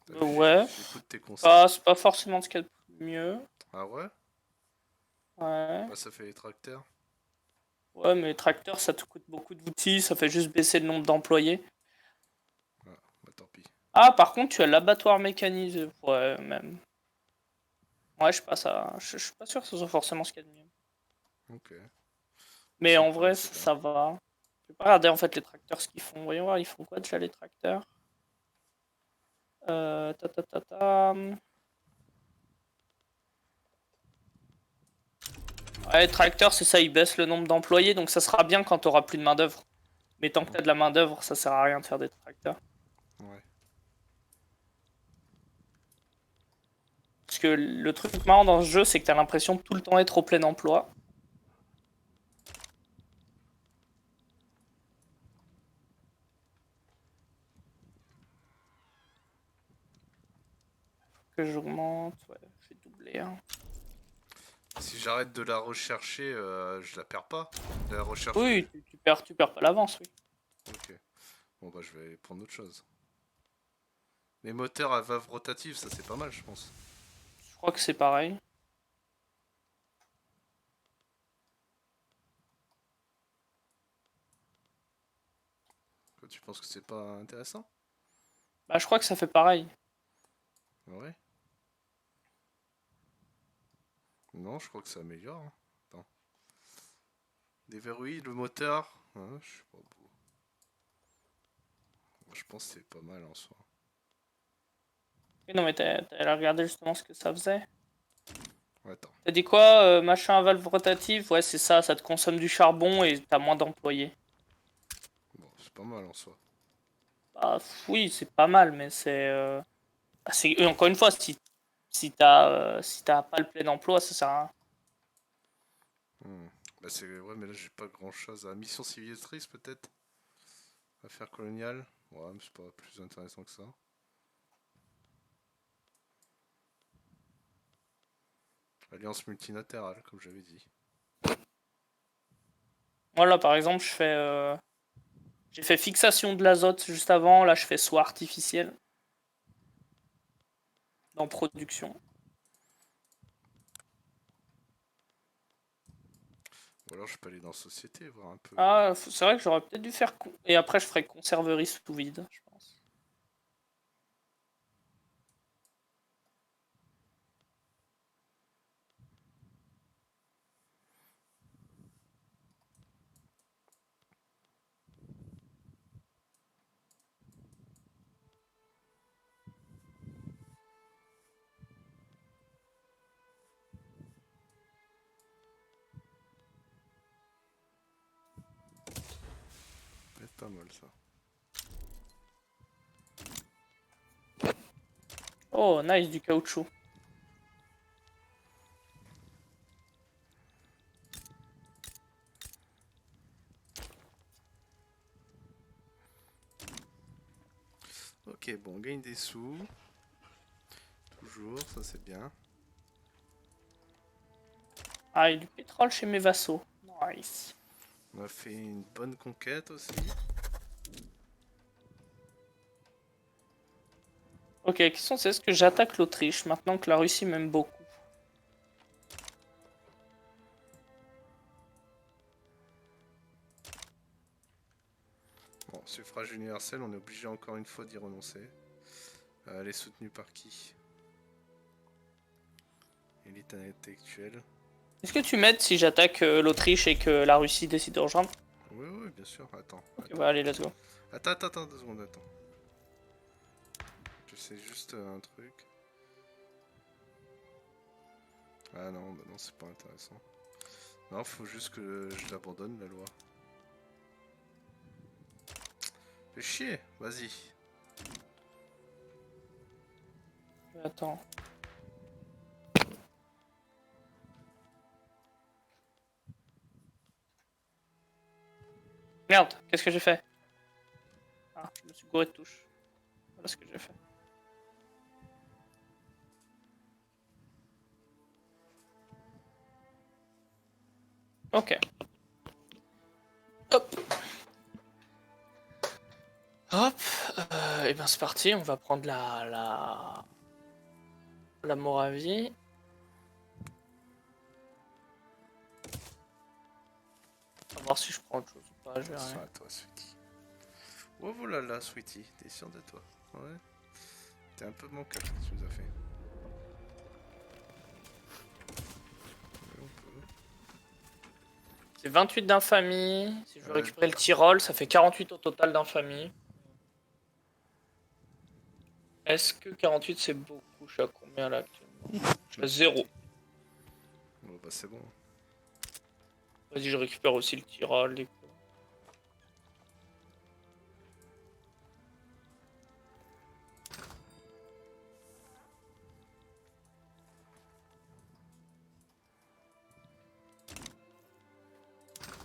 Ouais. J'écoute tes conseils. C'est pas forcément ce qu'il y a de mieux. Ah ouais? Ouais. Bah ça fait les tracteurs. Ouais, mais les tracteurs, ça te coûte beaucoup d'outils, ça fait juste baisser le nombre d'employés. Ah, bah tant pis. Ah, par contre, tu as l'abattoir mécanisé. Ouais, même. Ouais, je sais pas, ça. Je suis pas sûr que ce soit forcément ce qu'il y a de mieux. Ok. Mais Ça en pourrait, vrai, c'est bien. ça va. Je vais pas regarder en fait les tracteurs ce qu'ils font. Voyons voir, ils font quoi déjà les tracteurs? Ta ta ta ta. Ouais, les tracteurs, c'est ça, ils baissent le nombre d'employés, donc ça sera bien quand t'auras plus de main-d'œuvre. Mais tant que t'as de la main-d'œuvre, ça sert à rien de faire des tracteurs. Ouais. Parce que le truc marrant dans ce jeu, c'est que t'as l'impression de tout le temps être au plein emploi. Que j'augmente, ouais, je vais doubler. Hein. Si j'arrête de la rechercher, je la perds pas. De la recherche du. Oui, tu perds pas l'avance, oui. Ok. Bon bah je vais prendre autre chose. Les moteurs à valve rotative, ça c'est pas mal je pense. Je crois que c'est pareil. Toi, tu penses que c'est pas intéressant? Bah, je crois que ça fait pareil. Ouais. Non, je crois que ça améliore. Hein. Attends. Déverrouiller le moteur. Hein, je sais pas beau. Je pense que c'est pas mal en soi. Oui, non, mais t'as regardé justement ce que ça faisait. Attends. T'as dit quoi, machin à valve rotative? Ouais, c'est ça, ça te consomme du charbon et t'as moins d'employés. Bon, c'est pas mal en soi. Bah, oui, c'est pas mal, mais encore une fois, si t'as pas le plein emploi, ça sert à rien. Hmm. Bah c'est. Ouais, mais là j'ai pas grand chose. À mission civilisatrice peut-être? Affaires coloniales? Ouais, mais c'est pas plus intéressant que ça. Alliance multilatérale, comme j'avais dit. Moi, là, par exemple, j'ai fait fixation de l'azote juste avant. Là, je fais soie artificielle dans production. Ou alors je peux aller dans société, voir un peu. Ah, c'est vrai que j'aurais peut-être dû faire. Et après, je ferai conserverie sous vide, je pense. pas mal ça. Oh, nice, du caoutchouc. Ok, bon, on gagne des sous. Toujours, ça c'est bien. Ah, et du pétrole chez mes vassaux. Nice. On a fait une bonne conquête aussi. Ok, la question c'est est-ce que j'attaque l'Autriche maintenant que la Russie m'aime beaucoup? Bon, suffrage universel, on est obligé encore une fois d'y renoncer. Elle est soutenue par qui? Élite intellectuelle. Est-ce que tu m'aides si j'attaque l'Autriche et que la Russie décide de rejoindre? Oui, oui, bien sûr. Attends. Ok, bah allez, let's go. Attends, 2 secondes, attends. Je sais juste un truc. Ah non, bah non, c'est pas intéressant. Non, faut juste que je l'abandonne, la loi. Fais chier, vas-y. Attends. Merde, qu'est-ce que j'ai fait? Ah, je me suis gouré de touche. Voilà ce que j'ai fait. Ok. Hop. Hop. Et ben c'est parti, on va prendre la Moravie. On va voir si je prends autre chose ou pas, je Attention verrai. à toi, Sweetie. Oh voilà, Sweetie, t'es sûr de toi? Ouais. T'es un peu manquable ce que tu nous as fait. Ouais, on peut. C'est 28 d'infamie. Si je veux Ouais. récupérer le Tyrol, ça fait 48 au total d'infamie. Est-ce que 48 c'est beaucoup? Je suis à combien là actuellement? Je suis à 0. Bon bah c'est bon. Vas-y, je récupère aussi le Tyrol.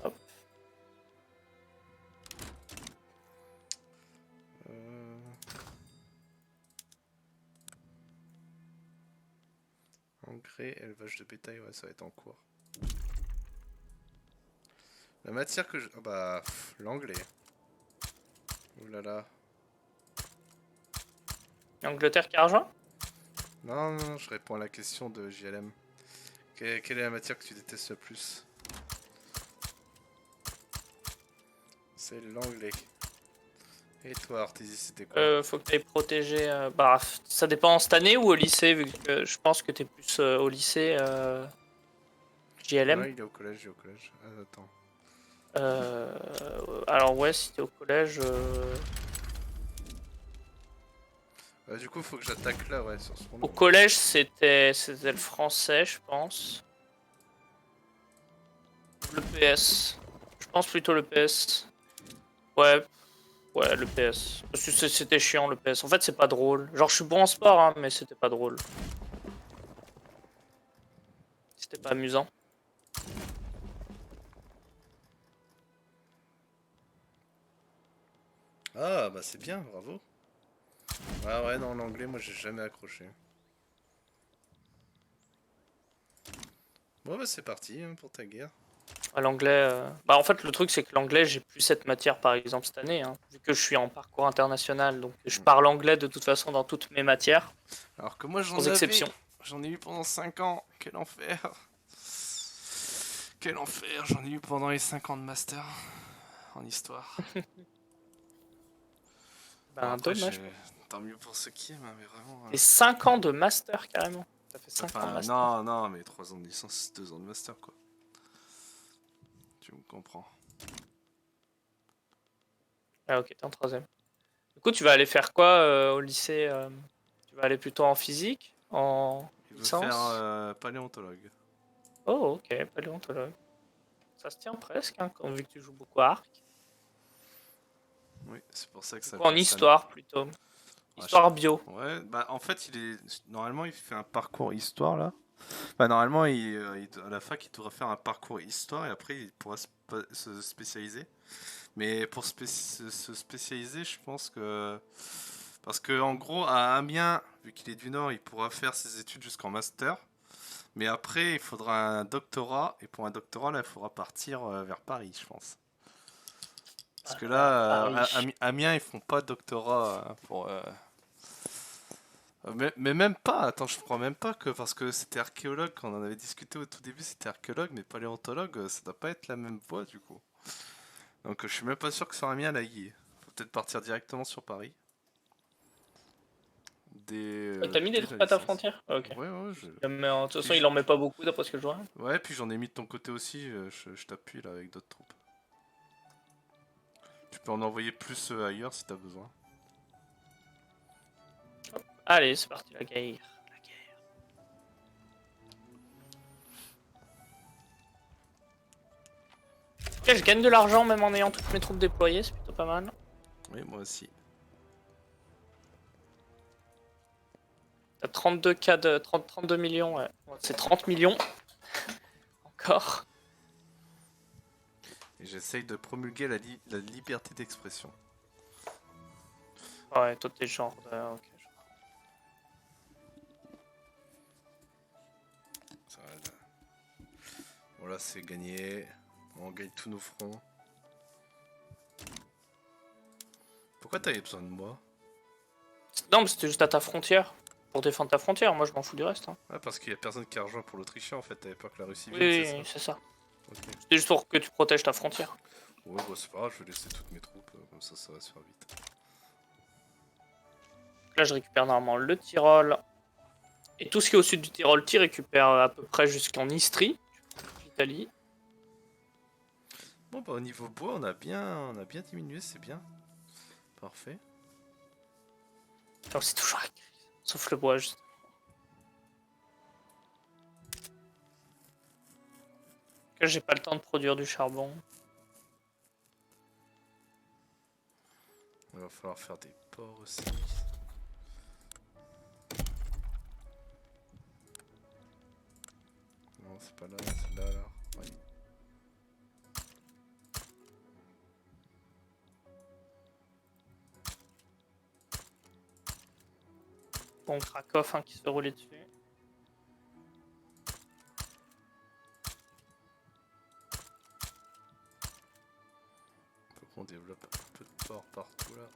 Hop. Euh... Engrais, élevage de bétail, ouais, ça va être en cours. La matière que je... Ah bah, l'anglais. Ouh là là. Angleterre qui a rejoint? Non, non, non, je réponds à la question de JLM. Quelle est la matière que tu détestes le plus? C'est l'anglais. Et toi, Artésis, c'était quoi? Faut que tu ailles protéger. Bah, ça dépend cette année ou au lycée, vu que je pense que t'es plus au lycée JLM. Ouais, il est au collège, il est au collège. Ah, attends. Alors, ouais, si t'es au collège. Du coup, faut que j'attaque là, ouais, sur ce front. Au collège, c'était le français, je pense. Le PS. Je pense plutôt le PS. Ouais, ouais, le PS. Parce que c'était chiant le PS. En fait, c'est pas drôle. Genre, je suis bon en sport, hein, mais c'était pas drôle. C'était pas amusant. Ah, bah c'est bien, bravo. Ah ouais, non, l'anglais, moi, j'ai jamais accroché. Bon, bah c'est parti hein, pour ta guerre. À l'anglais. Bah, en fait, le truc, c'est que l'anglais, j'ai plus cette matière, par exemple, cette année. Hein, vu que je suis en parcours international. Donc, je parle anglais de toute façon dans toutes mes matières. Alors que moi, Sans exception. j'en ai eu pendant 5 ans. Quel enfer. Quel enfer, j'en ai eu pendant les 5 ans de master en histoire. Bon, Ben, après, dommage. tant mieux pour ceux qui aiment, hein, mais vraiment. Et 5 ans de master, carrément. Ça fait 5 ans de Enfin, master. non, non, mais 3 ans de licence, 2 ans de master, quoi. Tu me comprends. Ah, ok, t'es en troisième. Du coup, tu vas aller faire quoi au lycée Tu vas aller plutôt en physique? En Il veut faire licence? paléontologue. Oh, ok, paléontologue. Ça se tient presque, hein, vu que tu joues beaucoup à Arc. Oui, c'est pour ça que ça Quoi, en passe à nous. histoire plutôt. Ah, Histoire bio. ouais, bah en fait, normalement, il fait un parcours histoire là. Bah, normalement, à la fac, il devrait faire un parcours histoire et après, il pourra se spécialiser. Mais pour se spécialiser, je pense que. Parce que, en gros, à Amiens, vu qu'il est du Nord, il pourra faire ses études jusqu'en master. Mais après, il faudra un doctorat. Et pour un doctorat, là, il faudra partir vers Paris, je pense. Parce que là, Paris. Amiens, ils font pas de doctorat pour. Mais même pas, attends, je crois même pas que. Parce que c'était archéologue, quand on en avait discuté au tout début, c'était archéologue, mais paléontologue, ça doit pas être la même voie du coup. Donc je suis même pas sûr que sur Amiens, là, il faut peut-être partir directement sur Paris. T'as mis des Dès la troupes à ta licence. frontière? Ah, ok. Ouais, ouais, Mais de toute puis façon, il en met pas beaucoup d'après ce que je vois. ouais, puis j'en ai mis de ton côté aussi, je t'appuie là avec d'autres troupes. Tu peux en envoyer plus ailleurs si t'as besoin. Allez, c'est parti, la guerre. La guerre. Ok, je gagne de l'argent même en ayant toutes mes troupes déployées, c'est plutôt pas mal. Oui, moi aussi. T'as 32 k de 32 millions, ouais. C'est 30 millions. Encore. Et j'essaye de promulguer la liberté d'expression. Ouais, toi t'es genre ok. Ça va, là. Voilà, c'est gagné. On gagne tous nos fronts. Pourquoi t'avais besoin de moi? Non, mais c'était juste à ta frontière. Pour défendre ta frontière, moi je m'en fous du reste. Hein. Ah, parce qu'il y a personne qui a rejoint pour l'Autrichien en fait. T'avais peur que la Russie Oui, vienne, c'est oui, ça? oui, c'est ça. Ok. C'était juste pour que tu protèges ta frontière. Ouais, bah c'est pas grave, je vais laisser toutes mes troupes, comme ça va se faire vite. Là, je récupère normalement le Tyrol. Et tout ce qui est au sud du Tyrol, tu récupères à peu près jusqu'en Istrie, l'Italie. Bon, bah au niveau bois, on a bien diminué, c'est bien. Parfait. C'est toujours la crise. Sauf le bois, juste. Là, j'ai pas le temps de produire du charbon. Il va falloir faire des ports aussi. Non, c'est pas là, c'est là alors. Oui. Bon, Krakow hein, qui se fait rouler dessus. Faut qu'on développe un peu de ports partout là.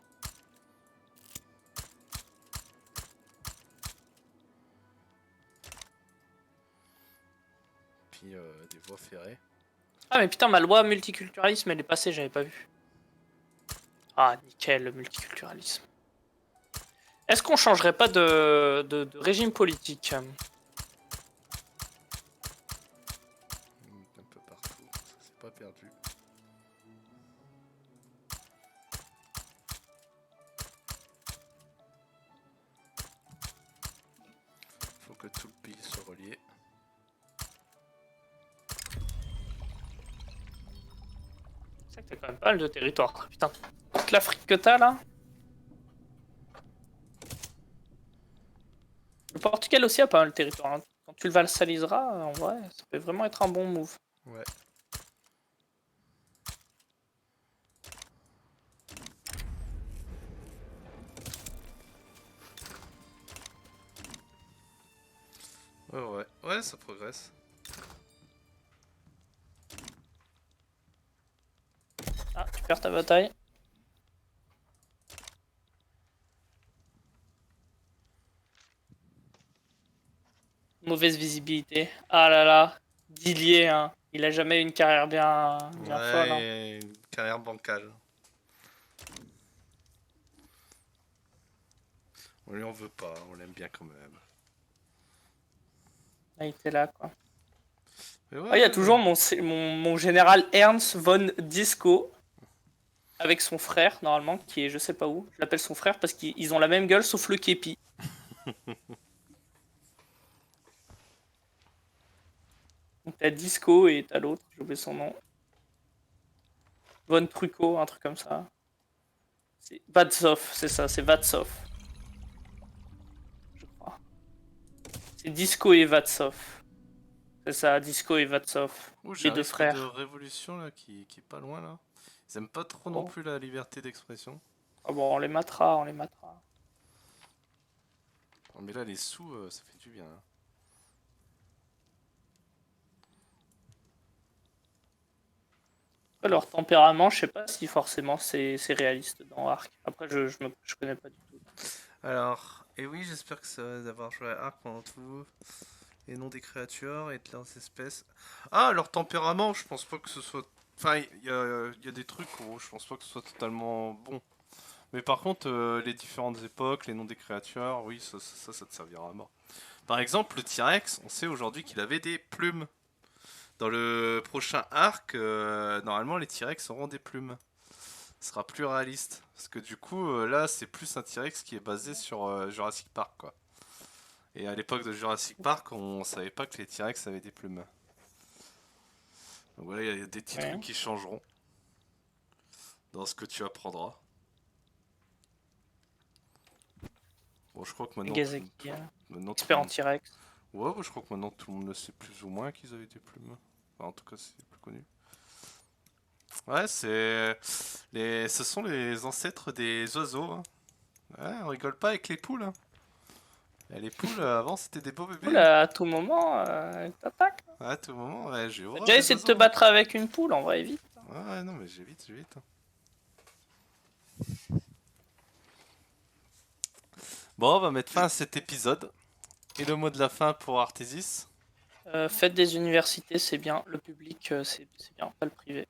Puis des voies ferrées. Ah, mais putain, ma loi multiculturalisme, elle est passée, j'avais pas vu. Ah, nickel, le multiculturalisme. Est-ce qu'on changerait pas de régime politique? Un peu partout, ça c'est pas perdu. Faut que tout le pays soit relié. C'est vrai que t'as quand même pas mal de territoire. Putain, toute l'Afrique que t'as là. Le Portugal aussi a pas mal de territoire. Hein. Quand tu le vassaliseras, en vrai, ça peut vraiment être un bon move. Ouais. Ouais, ça progresse. Ah, tu perds ta bataille. Mauvaise visibilité. Ah là là. Dillier, hein. Il a jamais eu une carrière bien folle. Hein. Ouais, une carrière bancale. On lui en veut pas, on l'aime bien quand même. Ah, il était là, quoi. Mais Ah, il y a ouais, toujours mon général Ernst von Disco. Avec son frère, normalement, qui est je sais pas où. Je l'appelle son frère parce qu'ils ont la même gueule sauf le képi. Donc t'as Disco et t'as l'autre, j'ai oublié son nom. Von Trucco, un truc comme ça. C'est Vatsov, c'est ça, c'est Vatsov. Je crois. C'est Disco et Vatsov. C'est ça, Disco et Vatsov. Ouh, j'ai Les un deux risque frères. de révolution là qui est pas loin là. Ils aiment pas trop non Bon. plus la liberté d'expression. Ah bon, on les matera, on les matera. Oh, mais là, les sous, ça fait du bien, hein. Après, leur tempérament, je sais pas si forcément c'est réaliste dans Ark. Après, je connais pas du tout. Alors, et oui, j'espère que ça va d'avoir joué à Ark pendant tout. Les noms des créatures et de leurs espèces. Ah, leur tempérament, je pense pas que ce soit. Enfin, il y a des trucs où je pense pas que ce soit totalement bon. Mais par contre, les différentes époques, les noms des créatures, oui, ça te servira à mort. Par exemple, le T-Rex, on sait aujourd'hui qu'il avait des plumes. Dans le prochain arc, normalement, les T-Rex auront des plumes. Ce sera plus réaliste. Parce que du coup, là, c'est plus un T-Rex qui est basé sur Jurassic Park, quoi. Et à l'époque de Jurassic Park, on savait pas que les T-Rex avaient des plumes. Donc voilà, il y a des petits Ouais. trucs qui changeront dans ce que tu apprendras. Bon, je crois que maintenant, Gazeki, maintenant tout le expert en monde... T-Rex. Ouais, je crois que maintenant tout le monde le sait plus ou moins qu'ils avaient des plumes. Enfin, en tout cas, c'est plus connu. Ouais, ce sont les ancêtres des oiseaux, hein. Ouais, on rigole pas avec les poules, hein. Et les poules, avant, c'était des beaux bébés, hein. Oula, à tout moment, t'attaques. Ouais, à tout moment, ouais, j'ai T'as horreur déjà des essayé de te oiseaux, hein. battre avec une poule, en vrai, vite. Ouais, non, mais j'ai vite. Bon, on va mettre fin à cet épisode. Et le mot de la fin pour Artesis. Faites des universités, c'est bien. Le public, c'est bien, pas le privé.